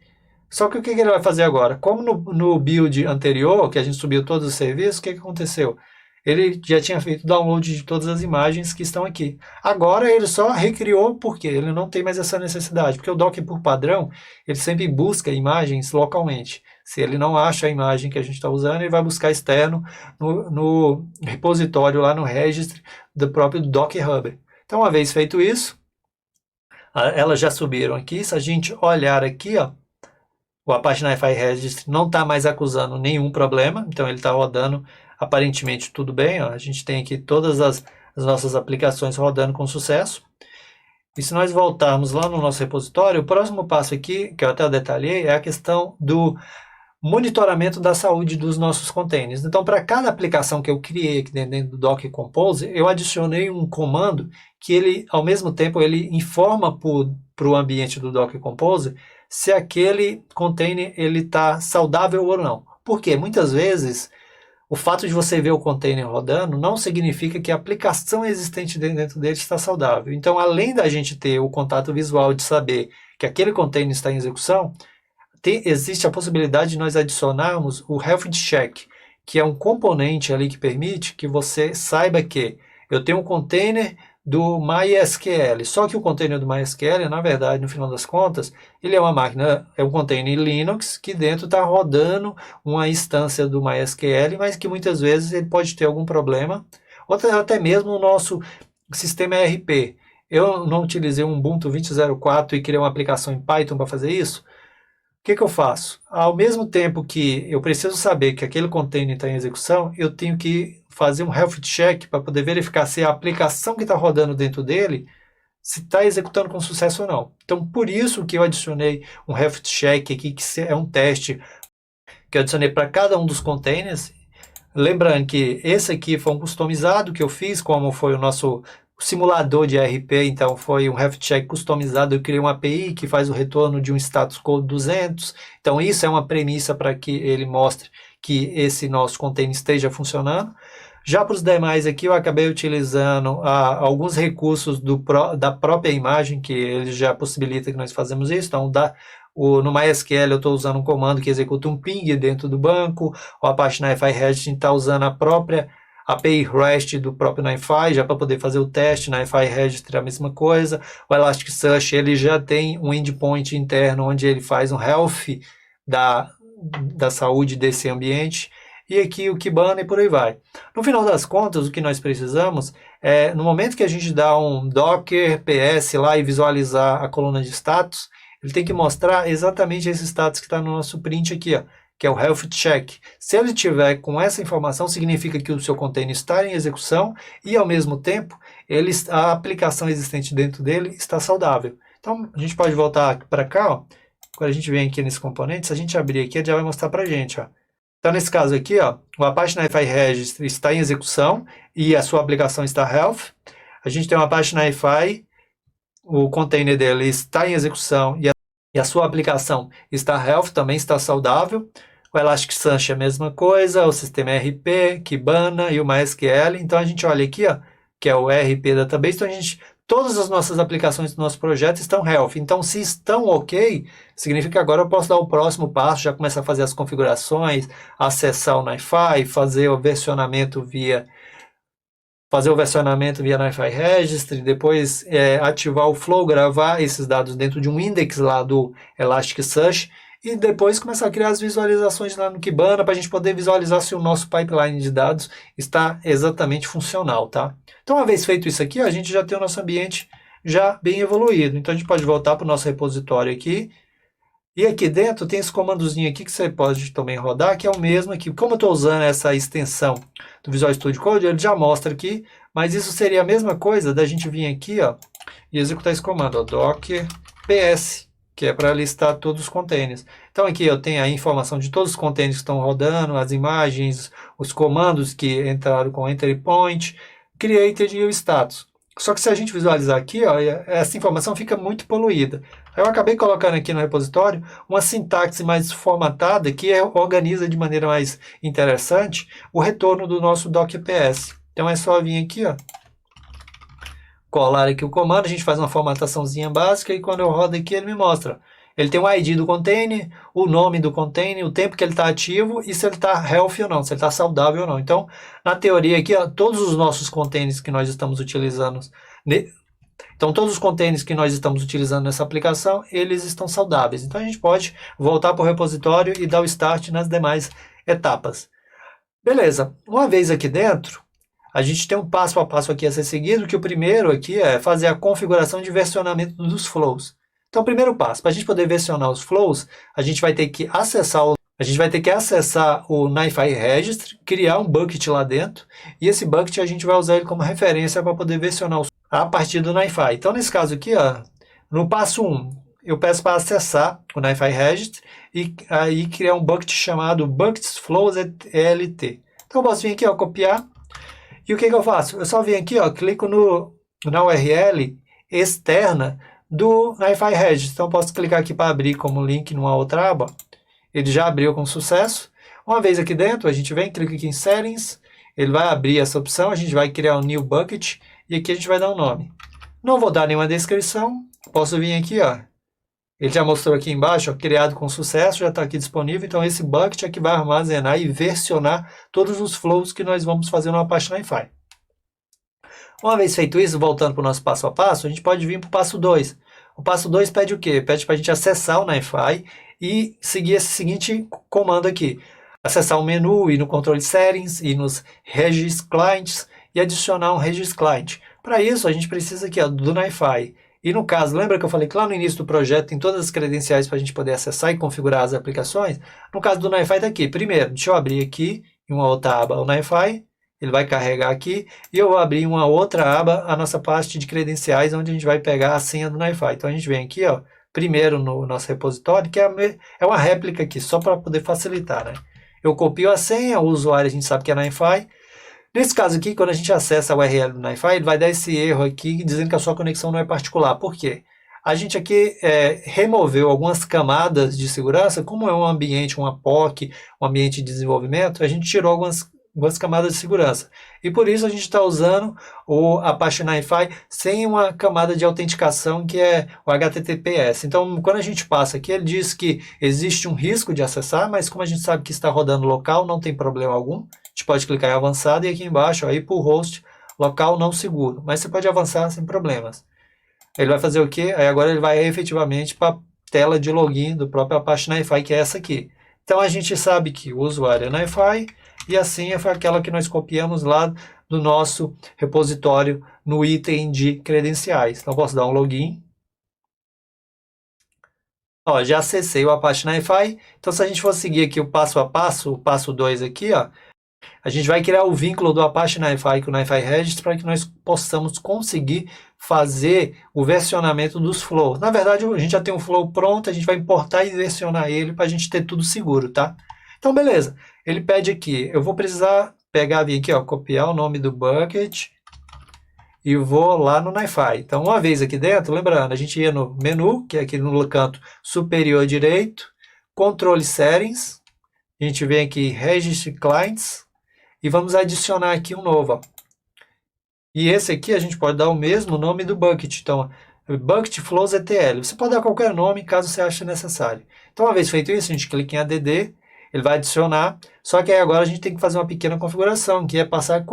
S1: Só que o que ele vai fazer agora? Como no build anterior, que a gente subiu todos os serviços, o que aconteceu? Ele já tinha feito download de todas as imagens que estão aqui. Agora ele só recriou porque ele não tem mais essa necessidade, porque o Docker por padrão, ele sempre busca imagens localmente. Se ele não acha a imagem que a gente está usando, ele vai buscar externo no repositório, lá no registry do próprio Docker Hub. Então, uma vez feito isso, elas já subiram aqui. Se a gente olhar aqui, ó, o Apache NiFi Registry não está mais acusando nenhum problema, então ele está rodando aparentemente tudo bem, ó. A gente tem aqui todas as nossas aplicações rodando com sucesso. E se nós voltarmos lá no nosso repositório, o próximo passo aqui, que eu até detalhei, é a questão do monitoramento da saúde dos nossos containers. Então, para cada aplicação que eu criei aqui dentro do Docker Compose, eu adicionei um comando que ele, ao mesmo tempo, ele informa para o ambiente do Docker Compose se aquele container está saudável ou não. Por quê? Muitas vezes, o fato de você ver o container rodando não significa que a aplicação existente dentro dele está saudável. Então, além da gente ter o contato visual de saber que aquele container está em execução, existe a possibilidade de nós adicionarmos o Health Check, que é um componente ali que permite que você saiba que eu tenho um container do MySQL, só que o container do MySQL, na verdade, no final das contas, ele é uma máquina, é um container Linux que dentro está rodando uma instância do MySQL, mas que muitas vezes ele pode ter algum problema, ou até mesmo o nosso sistema ERP. Eu não utilizei um Ubuntu 20.04 e criei uma aplicação em Python para fazer isso. O que eu faço? Ao mesmo tempo que eu preciso saber que aquele container está em execução, eu tenho que fazer um health check para poder verificar se a aplicação que está rodando dentro dele se está executando com sucesso ou não. Então, por isso que eu adicionei um health check aqui, que é um teste que eu adicionei para cada um dos containers. Lembrando que esse aqui foi um customizado que eu fiz, como foi o nosso simulador de ERP, então foi um health check customizado. Eu criei uma API que faz o retorno de um status code 200, então isso é uma premissa para que ele mostre que esse nosso container esteja funcionando. Já para os demais aqui eu acabei utilizando alguns recursos da própria imagem, que ele já possibilita que nós fazemos isso. Então no MySQL eu estou usando um comando que executa um ping dentro do banco, o Apache NiFi Registry está usando a própria API REST do próprio NiFi, já para poder fazer o teste. NiFi Registry é a mesma coisa. O Elasticsearch ele já tem um endpoint interno onde ele faz um health da saúde desse ambiente. E aqui o Kibana e por aí vai. No final das contas, o que nós precisamos é, no momento que a gente dá um Docker PS lá e visualizar a coluna de status, ele tem que mostrar exatamente esse status que está no nosso print aqui, ó, que é o Health Check. Se ele tiver com essa informação, significa que o seu container está em execução e, ao mesmo tempo, a aplicação existente dentro dele está saudável. Então, a gente pode voltar para cá, ó. Quando a gente vem aqui nesse componente, se a gente abrir aqui, ele já vai mostrar para a gente, ó. Então, nesse caso aqui, ó, o Apache NiFi Registry está em execução e a sua aplicação está health. A gente tem o Apache NiFi, o container dele está em execução e a sua aplicação está health, também está saudável. O Elasticsearch é a mesma coisa, o sistema ERP, Kibana e o MySQL. Então, a gente olha aqui, ó, que é o ERP Database. Então, a gente todas as nossas aplicações do nosso projeto estão healthy. Então, se estão ok, significa que agora eu posso dar o próximo passo, já começar a fazer as configurações, acessar o NiFi, fazer o versionamento via NiFi Registry, depois ativar o Flow, gravar esses dados dentro de um index lá do Elasticsearch, e depois começar a criar as visualizações lá no Kibana para a gente poder visualizar se o nosso pipeline de dados está exatamente funcional, tá? Então, uma vez feito isso aqui, a gente já tem o nosso ambiente já bem evoluído. Então, a gente pode voltar para o nosso repositório aqui. E aqui dentro tem esse comandozinho aqui que você pode também rodar, que é o mesmo aqui. Como eu estou usando essa extensão do Visual Studio Code, ele já mostra aqui, mas isso seria a mesma coisa da gente vir aqui, ó, e executar esse comando, ó, docker ps, que é para listar todos os containers. Então aqui eu tenho a informação de todos os containers que estão rodando, as imagens, os comandos que entraram com entry point, created e o status. Só que se a gente visualizar aqui, ó, essa informação fica muito poluída. Eu acabei colocando aqui no repositório uma sintaxe mais formatada que organiza de maneira mais interessante o retorno do nosso docker.ps. Então é só vir aqui, ó, colar aqui o comando, a gente faz uma formataçãozinha básica e quando eu rodo aqui ele me mostra. Ele tem o ID do container, o nome do container, o tempo que ele está ativo e se ele está healthy ou não, se ele está saudável ou não. Então, na teoria aqui, ó, todos os nossos containers que nós estamos utilizando, nessa aplicação, eles estão saudáveis. Então, a gente pode voltar para o repositório e dar o start nas demais etapas. Beleza, uma vez aqui dentro, a gente tem um passo a passo aqui a ser seguido, que o primeiro aqui é fazer a configuração de versionamento dos flows. Então, o primeiro passo, para a gente poder versionar os flows, a gente vai ter que acessar o NiFi Registry, criar um bucket lá dentro, e esse bucket a gente vai usar ele como referência para poder versionar a partir do NiFi. Então, nesse caso aqui, ó, no passo 1, eu peço para acessar o NiFi Registry e aí criar um bucket chamado Buckets Flows ELT. Então, eu posso vir aqui, ó, copiar, e o que eu faço? Eu só venho aqui, ó, clico na URL externa do NiFi Registry. Então, posso clicar aqui para abrir como link numa outra aba. Ele já abriu com sucesso. Uma vez aqui dentro, a gente vem, clica aqui em Settings, ele vai abrir essa opção, a gente vai criar um New Bucket, e aqui a gente vai dar um nome. Não vou dar nenhuma descrição, posso vir aqui, ó. Ele já mostrou aqui embaixo, ó, criado com sucesso, já está aqui disponível. Então, esse bucket é que vai armazenar e versionar todos os flows que nós vamos fazer no Apache NiFi. Uma vez feito isso, voltando para o nosso passo a passo, a gente pode vir para o passo 2. O passo 2 pede o quê? Pede para a gente acessar o NiFi e seguir esse seguinte comando aqui. Acessar o menu, ir no controle settings, ir nos Regis Clients e adicionar um Regis Client. Para isso, a gente precisa aqui, ó, do NiFi. E no caso, lembra que eu falei que lá no início do projeto tem todas as credenciais para a gente poder acessar e configurar as aplicações? No caso do NiFi está aqui. Primeiro, deixa eu abrir aqui em uma outra aba o NiFi. Ele vai carregar aqui e eu vou abrir uma outra aba, a nossa parte de credenciais, onde a gente vai pegar a senha do NiFi. Então a gente vem aqui, ó, primeiro no nosso repositório, que é uma réplica aqui, só para poder facilitar, né? Eu copio a senha, o usuário a gente sabe que é NiFi. Nesse caso aqui, quando a gente acessa a URL do NiFi, ele vai dar esse erro aqui, dizendo que a sua conexão não é particular. Por quê? A gente aqui removeu algumas camadas de segurança, como é um ambiente, uma POC, um ambiente de desenvolvimento, a gente tirou algumas camadas de segurança. E por isso a gente está usando o Apache NiFi sem uma camada de autenticação que é o HTTPS. Então, quando a gente passa aqui, ele diz que existe um risco de acessar, mas como a gente sabe que está rodando local, não tem problema algum. A gente pode clicar em avançado e aqui embaixo, aí para o host local não seguro. Mas você pode avançar sem problemas. Ele vai fazer o quê? Aí agora ele vai efetivamente para a tela de login do próprio Apache NiFi, que é essa aqui. Então a gente sabe que o usuário é NiFi, e a senha foi aquela que nós copiamos lá do nosso repositório no item de credenciais. Então, posso dar um login. Ó, já acessei o Apache NiFi. Então, se a gente for seguir aqui o passo 2 aqui, ó, a gente vai criar o vínculo do Apache NiFi com o NiFi Registry para que nós possamos conseguir fazer o versionamento dos flows. Na verdade, a gente já tem um flow pronto, a gente vai importar e versionar ele para a gente ter tudo seguro, tá? Então, beleza. Ele pede aqui, eu vou precisar vir aqui, ó, copiar o nome do bucket e vou lá no NiFi. Então, uma vez aqui dentro, lembrando, a gente ia no menu, que é aqui no canto superior direito, controle settings, a gente vem aqui Registry Clients e vamos adicionar aqui um novo, ó. E esse aqui a gente pode dar o mesmo nome do bucket. Então, bucket flows ETL. Você pode dar qualquer nome caso você ache necessário. Então, uma vez feito isso, a gente clica em add, ele vai adicionar. Só que aí agora a gente tem que fazer uma pequena configuração, que é passar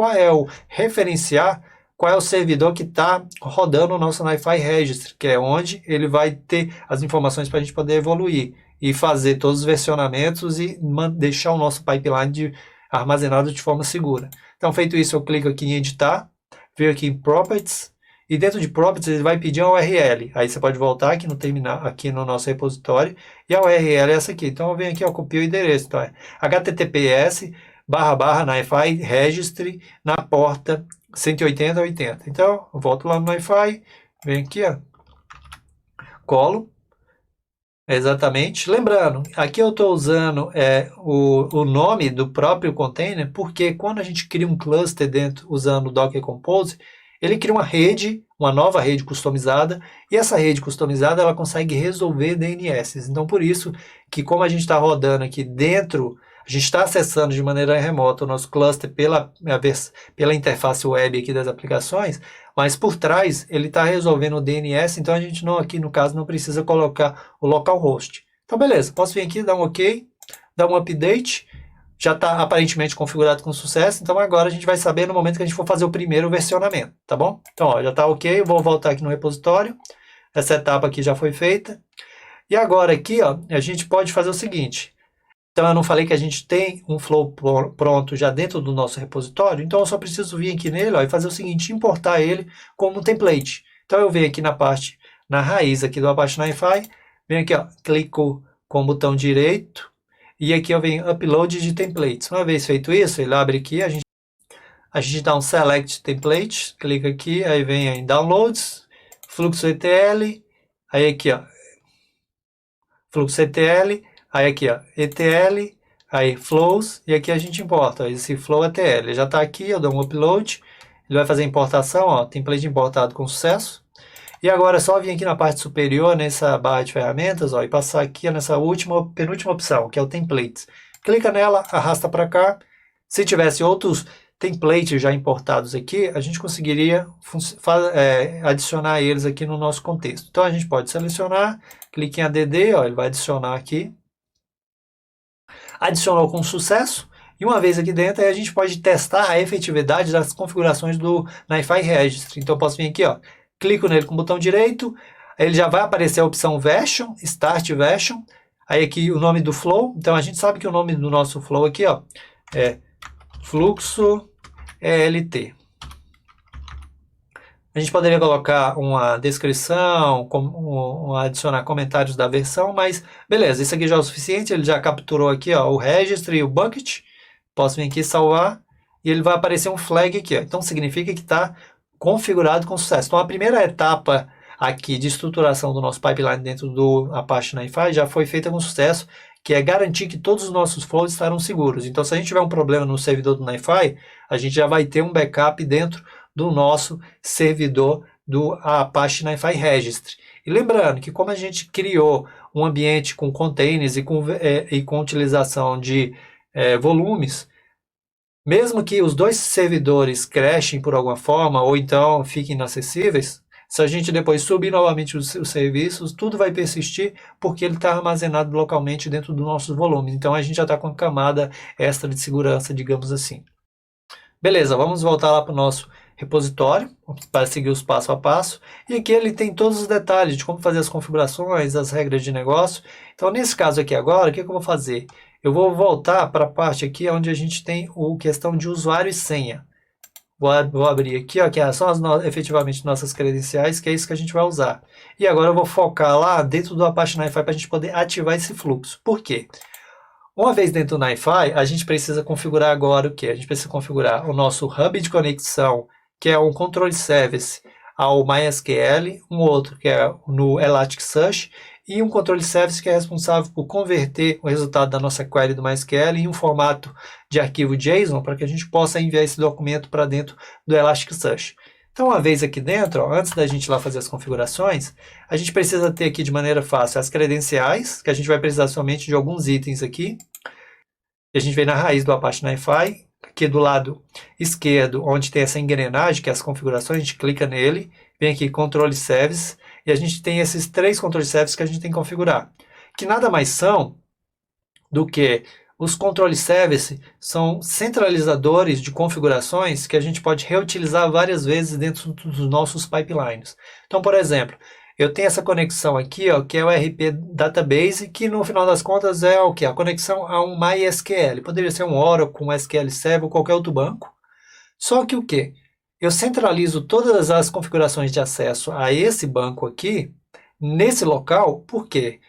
S1: referenciar qual é o servidor que está rodando o nosso NiFi Registry, que é onde ele vai ter as informações para a gente poder evoluir e fazer todos os versionamentos e deixar o nosso pipeline armazenado de forma segura. Então, feito isso, eu clico aqui em editar, venho aqui em Properties, e dentro de Properties ele vai pedir uma URL. Aí você pode voltar aqui no terminal, aqui no nosso repositório, e a URL é essa aqui. Então eu venho aqui, eu copio o endereço. Então é https://NiFi Registry na porta 180.80. Então eu volto lá no NiFi, venho aqui, ó, colo. Exatamente. Lembrando, aqui eu estou usando o nome do próprio container, porque quando a gente cria um cluster dentro, usando o Docker Compose, ele cria uma rede, uma nova rede customizada, e essa rede customizada ela consegue resolver DNS. Então, por isso que como a gente está rodando aqui dentro, a gente está acessando de maneira remota o nosso cluster pela interface web aqui das aplicações, mas por trás ele está resolvendo o DNS, então a gente não, aqui no caso, não precisa colocar o localhost. Então, beleza, posso vir aqui, dar um OK, dar um update, já está aparentemente configurado com sucesso, então agora a gente vai saber no momento que a gente for fazer o primeiro versionamento, tá bom? Então, ó, já está OK, eu vou voltar aqui no repositório, essa etapa aqui já foi feita, e agora aqui, ó, a gente pode fazer o seguinte. Então, eu não falei que a gente tem um flow pronto já dentro do nosso repositório, então eu só preciso vir aqui nele, ó, e fazer o seguinte, importar ele como um template. Então, eu venho aqui na raiz aqui do Apache NiFi, venho aqui, ó, clico com o botão direito, e aqui eu venho upload de templates. Uma vez feito isso, ele abre aqui, a gente dá um select template, clica aqui, aí vem em downloads, fluxo ETL, aí aqui, ó, fluxo ETL, aí aqui, ó, ETL, aí flows, e aqui a gente importa, ó, esse flow ETL. Ele já está aqui, eu dou um upload, ele vai fazer a importação, ó, template importado com sucesso. E agora é só vir aqui na parte superior, nessa barra de ferramentas, ó, e passar aqui nessa penúltima opção, que é o templates. Clica nela, arrasta para cá. Se tivesse outros templates já importados aqui, a gente conseguiria adicionar eles aqui no nosso contexto. Então a gente pode selecionar, clique em add, ó, ele vai adicionar aqui. Adicionou com sucesso, e uma vez aqui dentro, aí a gente pode testar a efetividade das configurações do NiFi Registry. Então eu posso vir aqui, ó, clico nele com o botão direito, ele já vai aparecer a opção Version, Start Version, aí aqui o nome do flow, então a gente sabe que o nome do nosso flow aqui, ó, é fluxo ELT. A gente poderia colocar uma descrição, adicionar comentários da versão, mas beleza, isso aqui já é o suficiente, ele já capturou aqui, ó, o registry e o bucket. Posso vir aqui salvar e ele vai aparecer um flag aqui, ó. Então significa que está configurado com sucesso. Então a primeira etapa aqui de estruturação do nosso pipeline dentro do Apache NiFi já foi feita com sucesso, que é garantir que todos os nossos flows estarão seguros. Então se a gente tiver um problema no servidor do NiFi, a gente já vai ter um backup dentro do nosso servidor do Apache NiFi Registry. E lembrando que como a gente criou um ambiente com containers e com utilização de volumes, mesmo que os dois servidores crashem por alguma forma ou então fiquem inacessíveis, se a gente depois subir novamente os serviços, tudo vai persistir porque ele está armazenado localmente dentro do nosso volume. Então a gente já está com uma camada extra de segurança, digamos assim. Beleza, vamos voltar lá para o nosso repositório para seguir os passo a passo, e aqui ele tem todos os detalhes de como fazer as configurações, as regras de negócio. Então nesse caso aqui agora, o que eu vou fazer? Eu vou voltar para a parte aqui onde a gente tem a questão de usuário e senha. Vou abrir aqui, ó, que são efetivamente nossas credenciais, que é isso que a gente vai usar. E agora eu vou focar lá dentro do Apache NiFi para a gente poder ativar esse fluxo. Por quê? Uma vez dentro do NiFi, a gente precisa configurar agora o quê? A gente precisa configurar o nosso hub de conexão, que é um control service ao MySQL, um outro que é no Elasticsearch, e um control service que é responsável por converter o resultado da nossa query do MySQL em um formato de arquivo JSON para que a gente possa enviar esse documento para dentro do Elasticsearch. Então, uma vez aqui dentro, ó, antes da gente ir lá fazer as configurações, a gente precisa ter aqui de maneira fácil as credenciais, que a gente vai precisar somente de alguns itens aqui. E a gente vem na raiz do Apache NiFi, aqui do lado esquerdo, onde tem essa engrenagem, que é as configurações, a gente clica nele, vem aqui Controle Service, e a gente tem esses 3 Controle Service que a gente tem que configurar, que nada mais são do que os Controle Service são centralizadores de configurações que a gente pode reutilizar várias vezes dentro dos nossos pipelines. Então, por exemplo, eu tenho essa conexão aqui, ó, que é o RP Database, que no final das contas é o que? A conexão a um MySQL. Poderia ser um Oracle, um SQL Server ou qualquer outro banco. Só que o que? Eu centralizo todas as configurações de acesso a esse banco aqui, nesse local, por quê?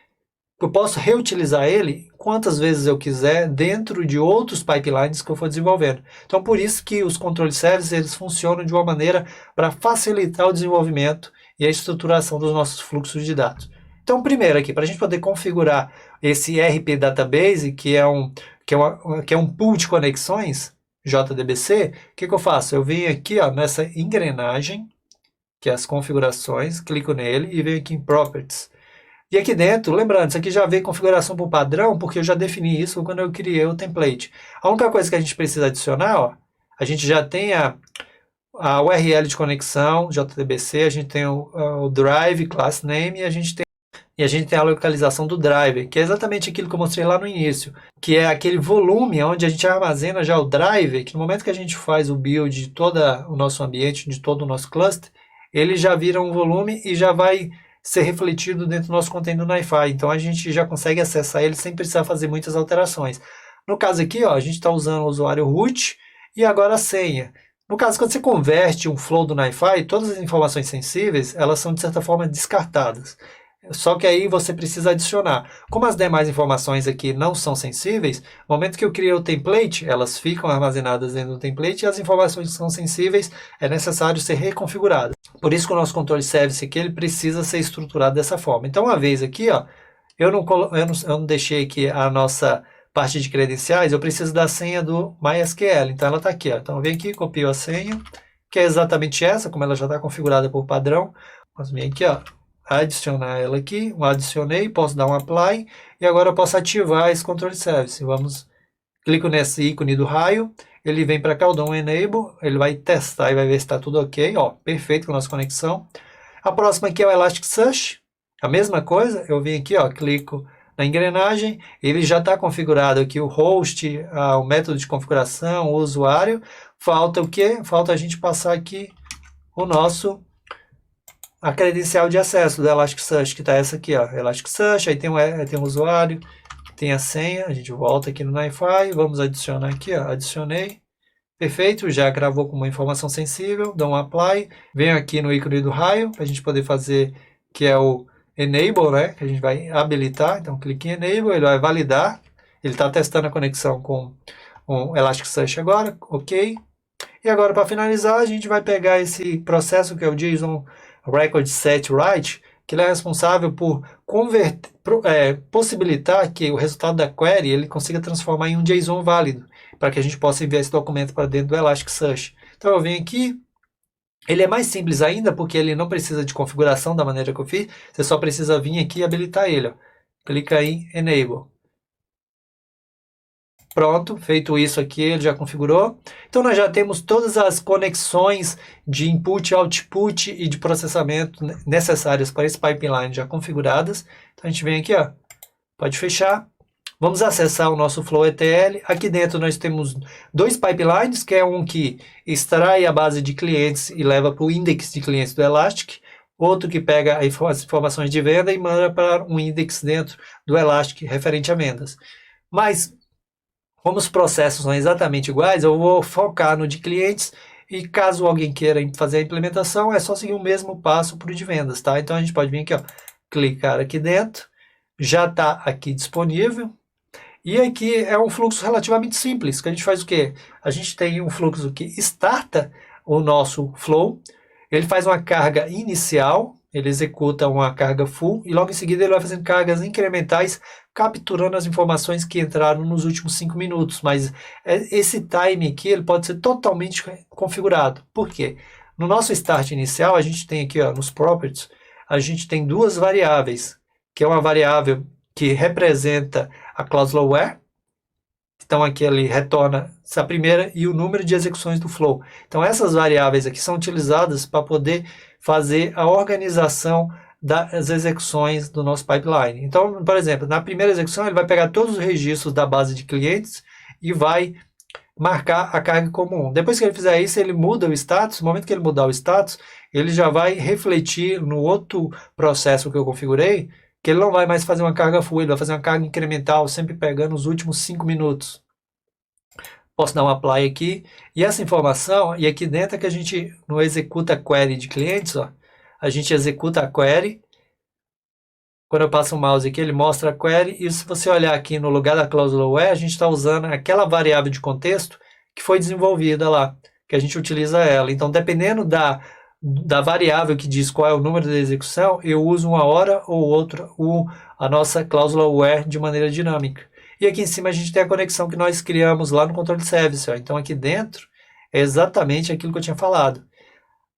S1: Eu posso reutilizar ele quantas vezes eu quiser dentro de outros pipelines que eu for desenvolvendo. Então, por isso que os controle services eles funcionam de uma maneira para facilitar o desenvolvimento e a estruturação dos nossos fluxos de dados. Então, primeiro aqui, para a gente poder configurar esse RP Database, que é um pool de conexões, JDBC, o que eu faço? Eu venho aqui ó, nessa engrenagem, que é as configurações, clico nele e venho aqui em Properties. E aqui dentro, lembrando, isso aqui já veio configuração por padrão, porque eu já defini isso quando eu criei o template. A única coisa que a gente precisa adicionar, ó, a gente já tem a URL de conexão, JDBC, a gente tem o drive, class name, e a gente tem a localização do driver, que é exatamente aquilo que eu mostrei lá no início, que é aquele volume onde a gente armazena já o driver, que no momento que a gente faz o build de todo o nosso ambiente, de todo o nosso cluster, ele já vira um volume e já vai ser refletido dentro do nosso container do NiFi. Então a gente já consegue acessar ele sem precisar fazer muitas alterações. No caso aqui, ó, a gente está usando o usuário root e agora a senha. No caso, quando você converte um flow do NiFi, todas as informações sensíveis, elas são de certa forma descartadas. Só que aí você precisa adicionar. Como as demais informações aqui não são sensíveis, no momento que eu criei o template, elas ficam armazenadas dentro do template e as informações que são sensíveis é necessário ser reconfiguradas. Por isso que o nosso controle service aqui ele precisa ser estruturado dessa forma. Então, uma vez aqui, ó, eu não deixei aqui a nossa parte de credenciais, eu preciso da senha do MySQL. Então, ela está aqui. Ó. Então, eu venho aqui, copio a senha, que é exatamente essa, como ela já está configurada por padrão. Vamos vir aqui, ó. Adicionar ela aqui, adicionei, posso dar um apply e agora eu posso ativar esse controle service. Clico nesse ícone do raio, ele vem para cá, eu dou um enable, ele vai testar e vai ver se está tudo ok, ó, perfeito com a nossa conexão. A próxima aqui é o Elasticsearch, a mesma coisa, eu venho aqui, ó, clico na engrenagem, ele já está configurado aqui o host, o método de configuração, o usuário. Falta o quê? Falta a gente passar aqui a credencial de acesso do Elasticsearch, que está essa aqui, ó, Elasticsearch, aí tem o usuário, tem a senha, a gente volta aqui no NiFi, vamos adicionar aqui, ó, adicionei, perfeito, já gravou com uma informação sensível, dá um apply, venho aqui no ícone do raio, para a gente poder fazer, que é o enable, né, que a gente vai habilitar, então clique em enable, ele vai validar, ele está testando a conexão com o Elasticsearch agora, ok, e agora para finalizar, a gente vai pegar esse processo que é o JSON Record Set Write, que ele é responsável por possibilitar que o resultado da query ele consiga transformar em um JSON válido, para que a gente possa enviar esse documento para dentro do Elasticsearch. Então eu venho aqui, ele é mais simples ainda, porque ele não precisa de configuração da maneira que eu fiz, você só precisa vir aqui e habilitar ele. Ó. Clica em Enable. Pronto, feito isso aqui, ele já configurou. Então, nós já temos todas as conexões de input, output e de processamento necessárias para esse pipeline já configuradas. Então, a gente vem aqui, ó, pode fechar. Vamos acessar o nosso Flow ETL. Aqui dentro nós temos 2 pipelines, que é um que extrai a base de clientes e leva para o index de clientes do Elastic. Outro que pega as informações de venda e manda para um index dentro do Elastic referente a vendas. Mas como os processos são exatamente iguais, eu vou focar no de clientes e caso alguém queira fazer a implementação, é só seguir o mesmo passo para o de vendas, tá? Então a gente pode vir aqui, ó, clicar aqui dentro, já está aqui disponível. E aqui é um fluxo relativamente simples, que a gente faz o quê? A gente tem um fluxo que starta o nosso flow, ele faz uma carga inicial, ele executa uma carga full e logo em seguida ele vai fazendo cargas incrementais, capturando as informações que entraram nos últimos 5 minutos. Mas esse time aqui ele pode ser totalmente configurado. Por quê? No nosso start inicial, a gente tem aqui ó, nos properties, a gente tem 2 variáveis, que é uma variável que representa a clause where, Então aqui ele retorna essa primeira e o número de execuções do flow. Então essas variáveis aqui são utilizadas para poder fazer a organização das execuções do nosso pipeline. Então, por exemplo, na primeira execução ele vai pegar todos os registros da base de clientes e vai marcar a carga comum. Depois que ele fizer isso, ele muda o status. No momento que ele mudar o status, ele já vai refletir no outro processo que eu configurei, que ele não vai mais fazer uma carga full, ele vai fazer uma carga incremental, sempre pegando os últimos 5 minutos. Posso dar um apply aqui, e essa informação, e aqui dentro é que a gente não executa a query de clientes, ó, a gente executa a query. Quando eu passo o mouse aqui, ele mostra a query, e se você olhar aqui no lugar da cláusula where, a gente está usando aquela variável de contexto que foi desenvolvida lá, que a gente utiliza ela. Então, dependendo da variável que diz qual é o número da execução, eu uso uma hora ou outra a nossa cláusula where de maneira dinâmica. E aqui em cima a gente tem a conexão que nós criamos lá no controle service. Ó. Então aqui dentro é exatamente aquilo que eu tinha falado.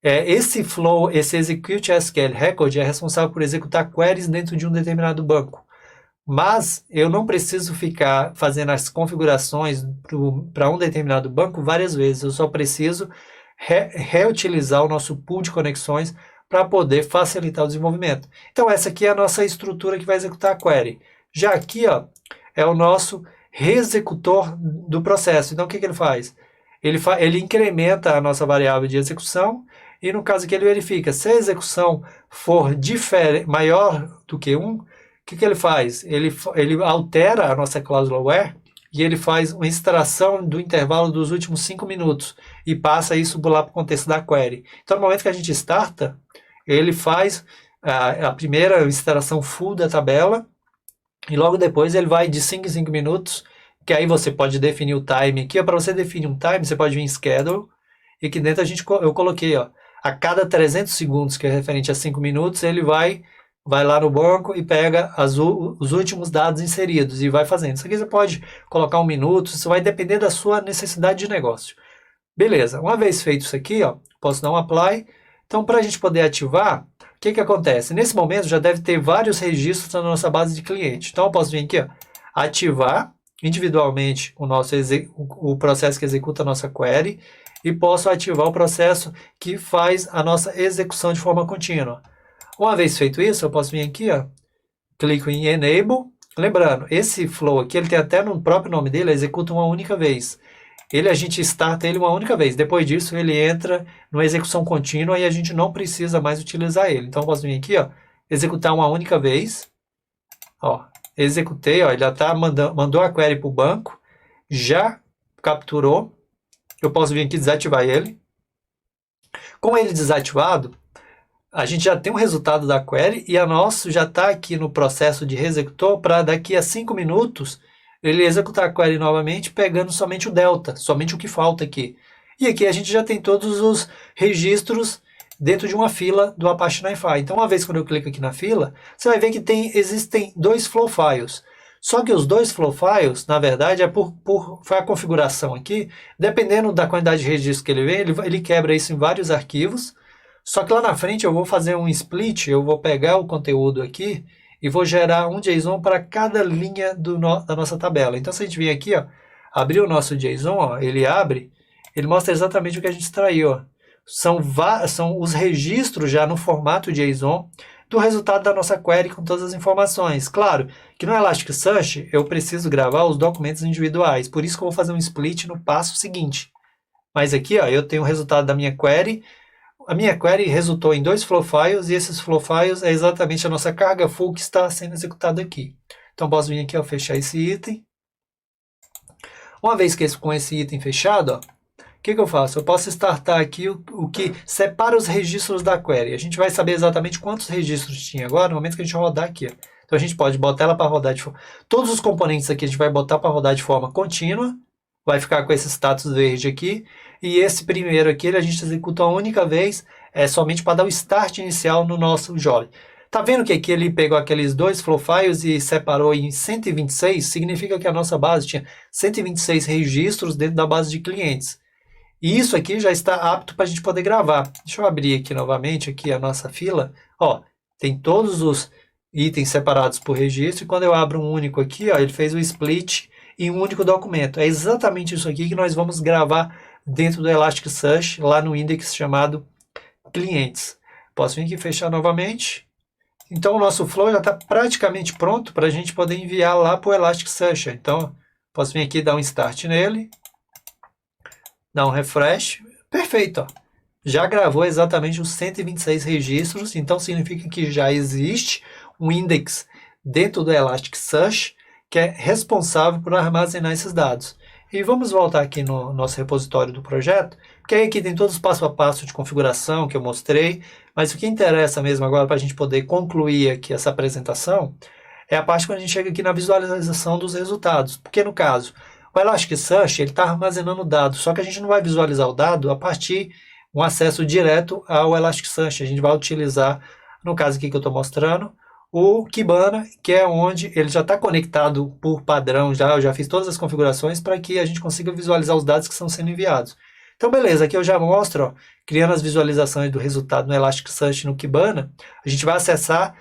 S1: Esse flow, esse execute SQL record é responsável por executar queries dentro de um determinado banco. Mas eu não preciso ficar fazendo as configurações para um determinado banco várias vezes. Eu só preciso reutilizar o nosso pool de conexões para poder facilitar o desenvolvimento. Então essa aqui é a nossa estrutura que vai executar a query. Já aqui, ó, é o nosso reexecutor do processo. Então o que ele faz? Ele incrementa a nossa variável de execução e no caso aqui ele verifica se a execução for maior do que 1, o que ele faz? Ele altera a nossa cláusula where e ele faz uma extração do intervalo dos últimos 5 minutos e passa isso lá para o contexto da query. Então, no momento que a gente starta, ele faz a primeira extração full da tabela e logo depois ele vai de 5 em 5 minutos, que aí você pode definir o time aqui. Para você definir um time, você pode vir em schedule e aqui dentro eu coloquei, ó, a cada 300 segundos, que é referente a 5 minutos, ele vai lá no banco e pega os últimos dados inseridos e vai fazendo. Isso aqui você pode colocar 1 minuto, isso vai depender da sua necessidade de negócio. Beleza, uma vez feito isso aqui, ó, posso dar um apply. Então, para a gente poder ativar, o que acontece? Nesse momento já deve ter vários registros na nossa base de cliente. Então, eu posso vir aqui, ó, ativar individualmente o processo que executa a nossa query e posso ativar o processo que faz a nossa execução de forma contínua. Uma vez feito isso, eu posso vir aqui, ó, clico em Enable. Lembrando, esse flow aqui, ele tem até no próprio nome dele, executa uma única vez. A gente starta ele uma única vez. Depois disso, ele entra numa execução contínua e a gente não precisa mais utilizar ele. Então, eu posso vir aqui, ó, executar uma única vez. Ó, executei, ó, ele já mandou a query para o banco, já capturou. Eu posso vir aqui desativar ele. Com ele desativado, a gente já tem um resultado da query e a nossa já está aqui no processo de reexecutor para daqui a 5 minutos ele executar a query novamente, pegando somente o delta, somente o que falta aqui. E aqui a gente já tem todos os registros dentro de uma fila do Apache NiFi. Então, uma vez que eu clico aqui na fila, você vai ver que existem 2 flow files. Só que os 2 flow files, na verdade, foi a configuração aqui. Dependendo da quantidade de registros que ele vê, ele quebra isso em vários arquivos. Só que lá na frente eu vou fazer um split, eu vou pegar o conteúdo aqui e vou gerar um JSON para cada linha da nossa tabela. Então, se a gente vir aqui, ó, abrir o nosso JSON, ó, ele abre, ele mostra exatamente o que a gente extraiu. Ó. São os registros já no formato JSON do resultado da nossa query com todas as informações. Claro que no Elasticsearch eu preciso gravar os documentos individuais, por isso que eu vou fazer um split no passo seguinte. Mas aqui, ó, eu tenho o resultado da minha query. A minha query resultou em 2 flow files e esses flow files é exatamente a nossa carga full que está sendo executada aqui. Então, posso vir aqui, ó, fechar esse item. Uma vez que com esse item fechado, ó, o que eu faço? Eu posso startar aqui o que separa os registros da query. A gente vai saber exatamente quantos registros tinha agora no momento que a gente rodar aqui. Ó. Então, a gente pode botar ela para rodar de forma... Todos os componentes aqui a gente vai botar para rodar de forma contínua. Vai ficar com esse status verde aqui. E esse primeiro aqui, a gente executa uma única vez, somente para dar o start inicial no nosso job. Tá vendo que aqui ele pegou aqueles 2 flow files e separou em 126? Significa que a nossa base tinha 126 registros dentro da base de clientes. E isso aqui já está apto para a gente poder gravar. Deixa eu abrir aqui novamente aqui a nossa fila. Ó, tem todos os itens separados por registro. E quando eu abro um único aqui, ó, ele fez o split em um único documento. É exatamente isso aqui que nós vamos gravar dentro do Elasticsearch, lá no index chamado clientes. Posso vir aqui e fechar novamente. Então o nosso flow já está praticamente pronto para a gente poder enviar lá para o Elasticsearch. Então posso vir aqui dar um start nele, dar um refresh. Perfeito, ó. Já gravou exatamente os 126 registros, então significa que já existe um index dentro do Elasticsearch que é responsável por armazenar esses dados. E vamos voltar aqui no nosso repositório do projeto, porque aí aqui tem todos os passo a passo de configuração que eu mostrei, mas o que interessa mesmo agora para a gente poder concluir aqui essa apresentação é a parte quando a gente chega aqui na visualização dos resultados, porque no caso, o Elasticsearch está armazenando dados, só que a gente não vai visualizar o dado a partir um acesso direto ao Elasticsearch. A gente vai utilizar, no caso aqui que eu estou mostrando, o Kibana, que é onde ele já está conectado por padrão, eu já fiz todas as configurações para que a gente consiga visualizar os dados que estão sendo enviados. Então, beleza, aqui eu já mostro, ó, criando as visualizações do resultado no Elasticsearch no Kibana, a gente vai acessar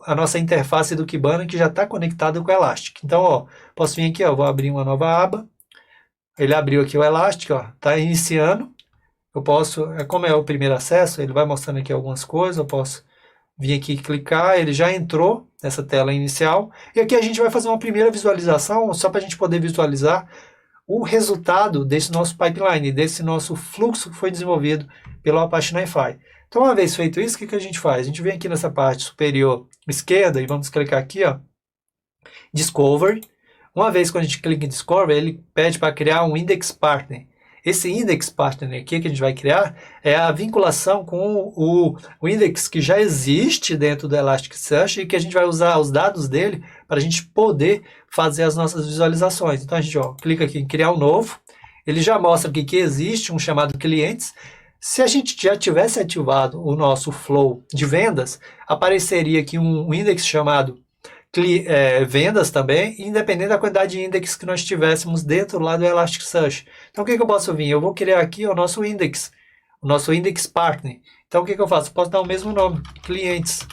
S1: a nossa interface do Kibana que já está conectada com o Elastic. Então, ó, posso vir aqui, ó, vou abrir uma nova aba, ele abriu aqui o Elastic, está iniciando. Eu posso, como é o primeiro acesso, ele vai mostrando aqui algumas coisas, eu posso vir aqui e clicar, ele já entrou nessa tela inicial, e aqui a gente vai fazer uma primeira visualização, só para a gente poder visualizar o resultado desse nosso pipeline, desse nosso fluxo que foi desenvolvido pelo Apache NiFi. Então, uma vez feito isso, o que a gente faz? A gente vem aqui nessa parte superior esquerda, e vamos clicar aqui, ó, Discovery. Uma vez que a gente clica em Discovery, ele pede para criar um Index Partner. Esse Index Partner aqui que a gente vai criar é a vinculação com o index que já existe dentro do Elasticsearch e que a gente vai usar os dados dele para a gente poder fazer as nossas visualizações. Então a gente clica aqui em criar um novo, ele já mostra aqui que existe um chamado clientes. Se a gente já tivesse ativado o nosso flow de vendas, apareceria aqui um index chamado vendas também, independente da quantidade de index que nós tivéssemos dentro lá do Elasticsearch. Então o que eu posso vir? Eu vou criar aqui o nosso index partner. Então o que eu faço? Eu posso dar o mesmo nome, clientes.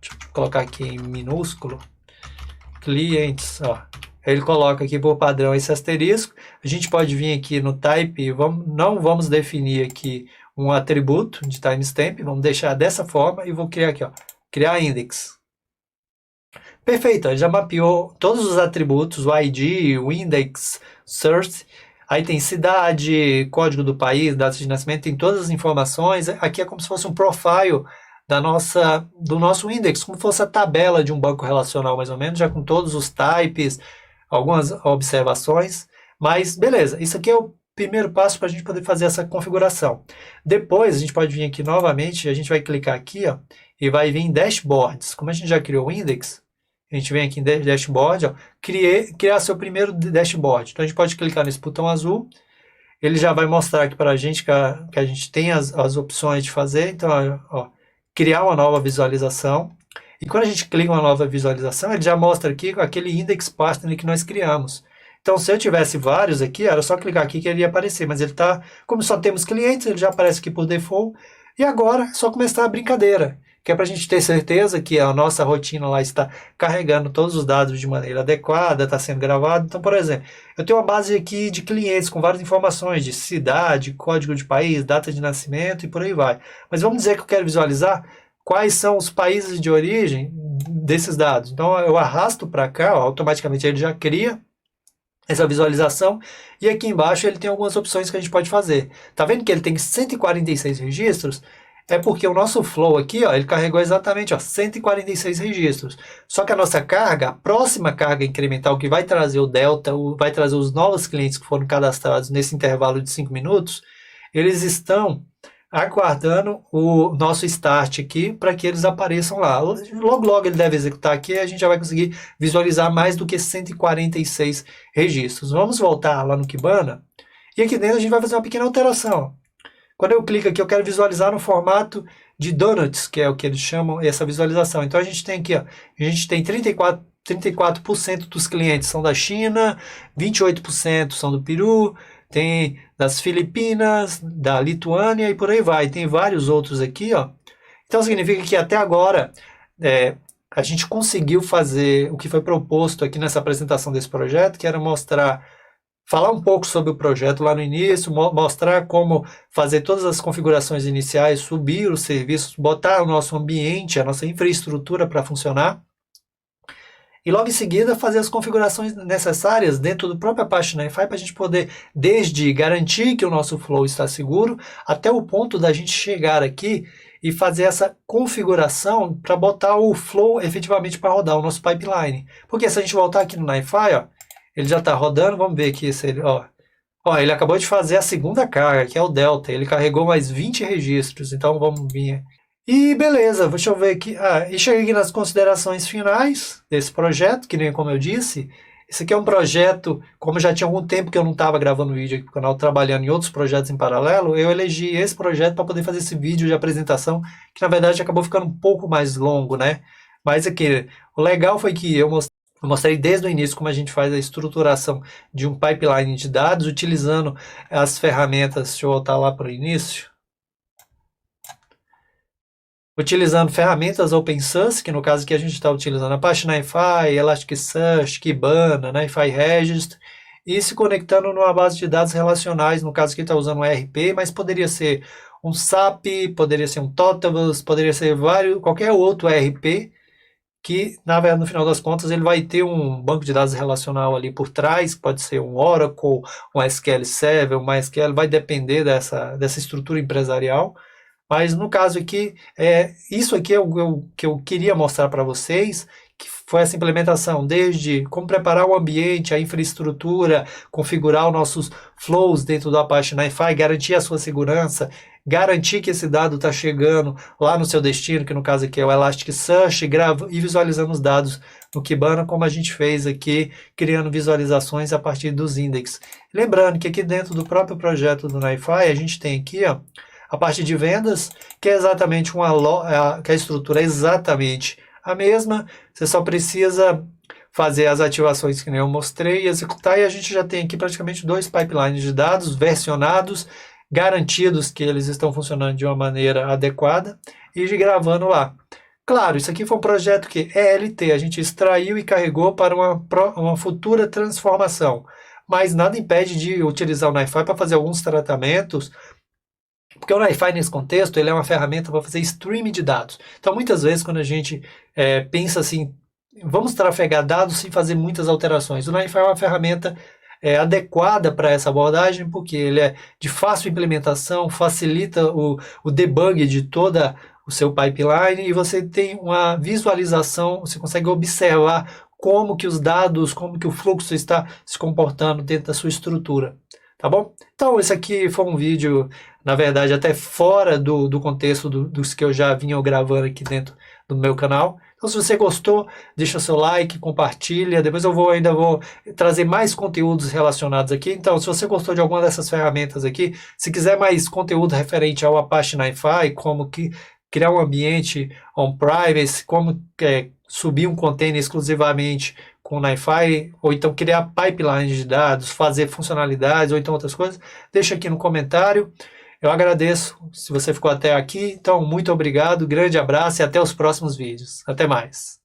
S1: Deixa eu colocar aqui em minúsculo, clientes, ó. Ele coloca aqui por padrão esse asterisco. A gente pode vir aqui no type, não vamos definir aqui um atributo de timestamp, vamos deixar dessa forma e vou criar aqui, ó, criar index. Perfeito, ele já mapeou todos os atributos, o ID, o index, source, aí tem cidade, código do país, data de nascimento, tem todas as informações. Aqui é como se fosse um profile do nosso index, como se fosse a tabela de um banco relacional, mais ou menos, já com todos os types, algumas observações. Mas beleza, isso aqui é o primeiro passo para a gente poder fazer essa configuração. Depois a gente pode vir aqui novamente, a gente vai clicar aqui, ó, e vai vir em dashboards. Como a gente já criou o index, a gente vem aqui em dashboard, ó, criar seu primeiro dashboard. Então a gente pode clicar nesse botão azul, ele já vai mostrar aqui para a gente que a gente tem as opções de fazer. Então, ó, criar uma nova visualização. E quando a gente clica uma nova visualização, ele já mostra aqui aquele index partner que nós criamos. Então, se eu tivesse vários aqui, era só clicar aqui que ele ia aparecer. Mas ele está, como só temos clientes, ele já aparece aqui por default. E agora é só começar a brincadeira, que é para a gente ter certeza que a nossa rotina lá está carregando todos os dados de maneira adequada, está sendo gravado. Então, por exemplo, eu tenho uma base aqui de clientes com várias informações de cidade, código de país, data de nascimento e por aí vai. Mas vamos dizer que eu quero visualizar quais são os países de origem desses dados. Então, eu arrasto para cá, ó, automaticamente ele já cria essa visualização, e aqui embaixo ele tem algumas opções que a gente pode fazer. Tá vendo que ele tem 146 registros? É porque o nosso flow aqui, ó, ele carregou exatamente, ó, 146 registros. Só que a nossa carga, a próxima carga incremental que vai trazer o delta, vai trazer os novos clientes que foram cadastrados nesse intervalo de 5 minutos, eles estão aguardando o nosso start aqui para que eles apareçam lá. Logo, logo ele deve executar aqui e a gente já vai conseguir visualizar mais do que 146 registros. Vamos voltar lá no Kibana e aqui dentro a gente vai fazer uma pequena alteração. Quando eu clico aqui, eu quero visualizar no formato de donuts, que é o que eles chamam essa visualização. Então a gente tem aqui, ó, a gente tem 34% dos clientes são da China, 28% são do Peru, tem das Filipinas, da Lituânia e por aí vai. Tem vários outros aqui, ó. Então significa que até agora a gente conseguiu fazer o que foi proposto aqui nessa apresentação desse projeto, que era falar um pouco sobre o projeto lá no início, mostrar como fazer todas as configurações iniciais, subir os serviços, botar o nosso ambiente, a nossa infraestrutura para funcionar. E logo em seguida fazer as configurações necessárias dentro do próprio Apache NiFi para a gente poder, desde garantir que o nosso flow está seguro, até o ponto da gente chegar aqui e fazer essa configuração para botar o flow efetivamente para rodar, o nosso pipeline. Porque se a gente voltar aqui no NiFi, ó, ele já está rodando, vamos ver aqui se ele, ó, ele acabou de fazer a segunda carga, que é o Delta, ele carregou mais 20 registros, então vamos vir. E beleza, deixa eu ver aqui, e cheguei aqui nas considerações finais desse projeto, que nem como eu disse, esse aqui é um projeto, como já tinha algum tempo que eu não estava gravando vídeo aqui no canal, trabalhando em outros projetos em paralelo, eu elegi esse projeto para poder fazer esse vídeo de apresentação, que na verdade acabou ficando um pouco mais longo, né? Mas aqui, o legal foi que eu mostrei desde o início como a gente faz a estruturação de um pipeline de dados, utilizando as ferramentas, deixa eu voltar lá para o início, utilizando ferramentas open source, que no caso aqui a gente está utilizando Apache NiFi, Elasticsearch, Kibana, NiFi Registry, e se conectando numa base de dados relacionais, no caso aqui está usando um ERP, mas poderia ser um SAP, poderia ser um Totavus, poderia ser qualquer outro ERP, que, na verdade, no final das contas, ele vai ter um banco de dados relacional ali por trás, pode ser um Oracle, um SQL Server, um MySQL, vai depender dessa estrutura empresarial. Mas no caso aqui, isso aqui é o que eu queria mostrar para vocês, que foi essa implementação, desde como preparar o ambiente, a infraestrutura, configurar os nossos flows dentro do Apache NiFi, garantir a sua segurança, garantir que esse dado está chegando lá no seu destino, que no caso aqui é o Elasticsearch, e visualizando os dados no Kibana, como a gente fez aqui, criando visualizações a partir dos index. Lembrando que aqui dentro do próprio projeto do NiFi, a gente tem aqui, ó, a parte de vendas, que é exatamente que a estrutura é exatamente a mesma, você só precisa fazer as ativações que nem eu mostrei, executar, e a gente já tem aqui praticamente 2 pipelines de dados versionados, garantidos que eles estão funcionando de uma maneira adequada, e gravando lá. Claro, isso aqui foi um projeto que é ELT, a gente extraiu e carregou para uma futura transformação, mas nada impede de utilizar o NiFi para fazer alguns tratamentos, porque o NiFi, nesse contexto, ele é uma ferramenta para fazer streaming de dados. Então, muitas vezes, quando a gente pensa assim, vamos trafegar dados sem fazer muitas alterações, o NiFi é uma ferramenta adequada para essa abordagem, porque ele é de fácil implementação, facilita o debug de toda o seu pipeline, e você tem uma visualização, você consegue observar como que os dados, como que o fluxo está se comportando dentro da sua estrutura. Tá bom? Então, esse aqui foi um vídeo, na verdade, até fora do contexto dos que eu já vinha gravando aqui dentro do meu canal. Então, se você gostou, deixa seu like, compartilha. Depois eu ainda vou trazer mais conteúdos relacionados aqui. Então, se você gostou de alguma dessas ferramentas aqui, se quiser mais conteúdo referente ao Apache NiFi, como criar um ambiente on-premise, como subir um container exclusivamente com o NiFi, ou então criar pipelines de dados, fazer funcionalidades, ou então outras coisas, deixa aqui no comentário. Eu agradeço se você ficou até aqui. Então, muito obrigado, grande abraço e até os próximos vídeos. Até mais.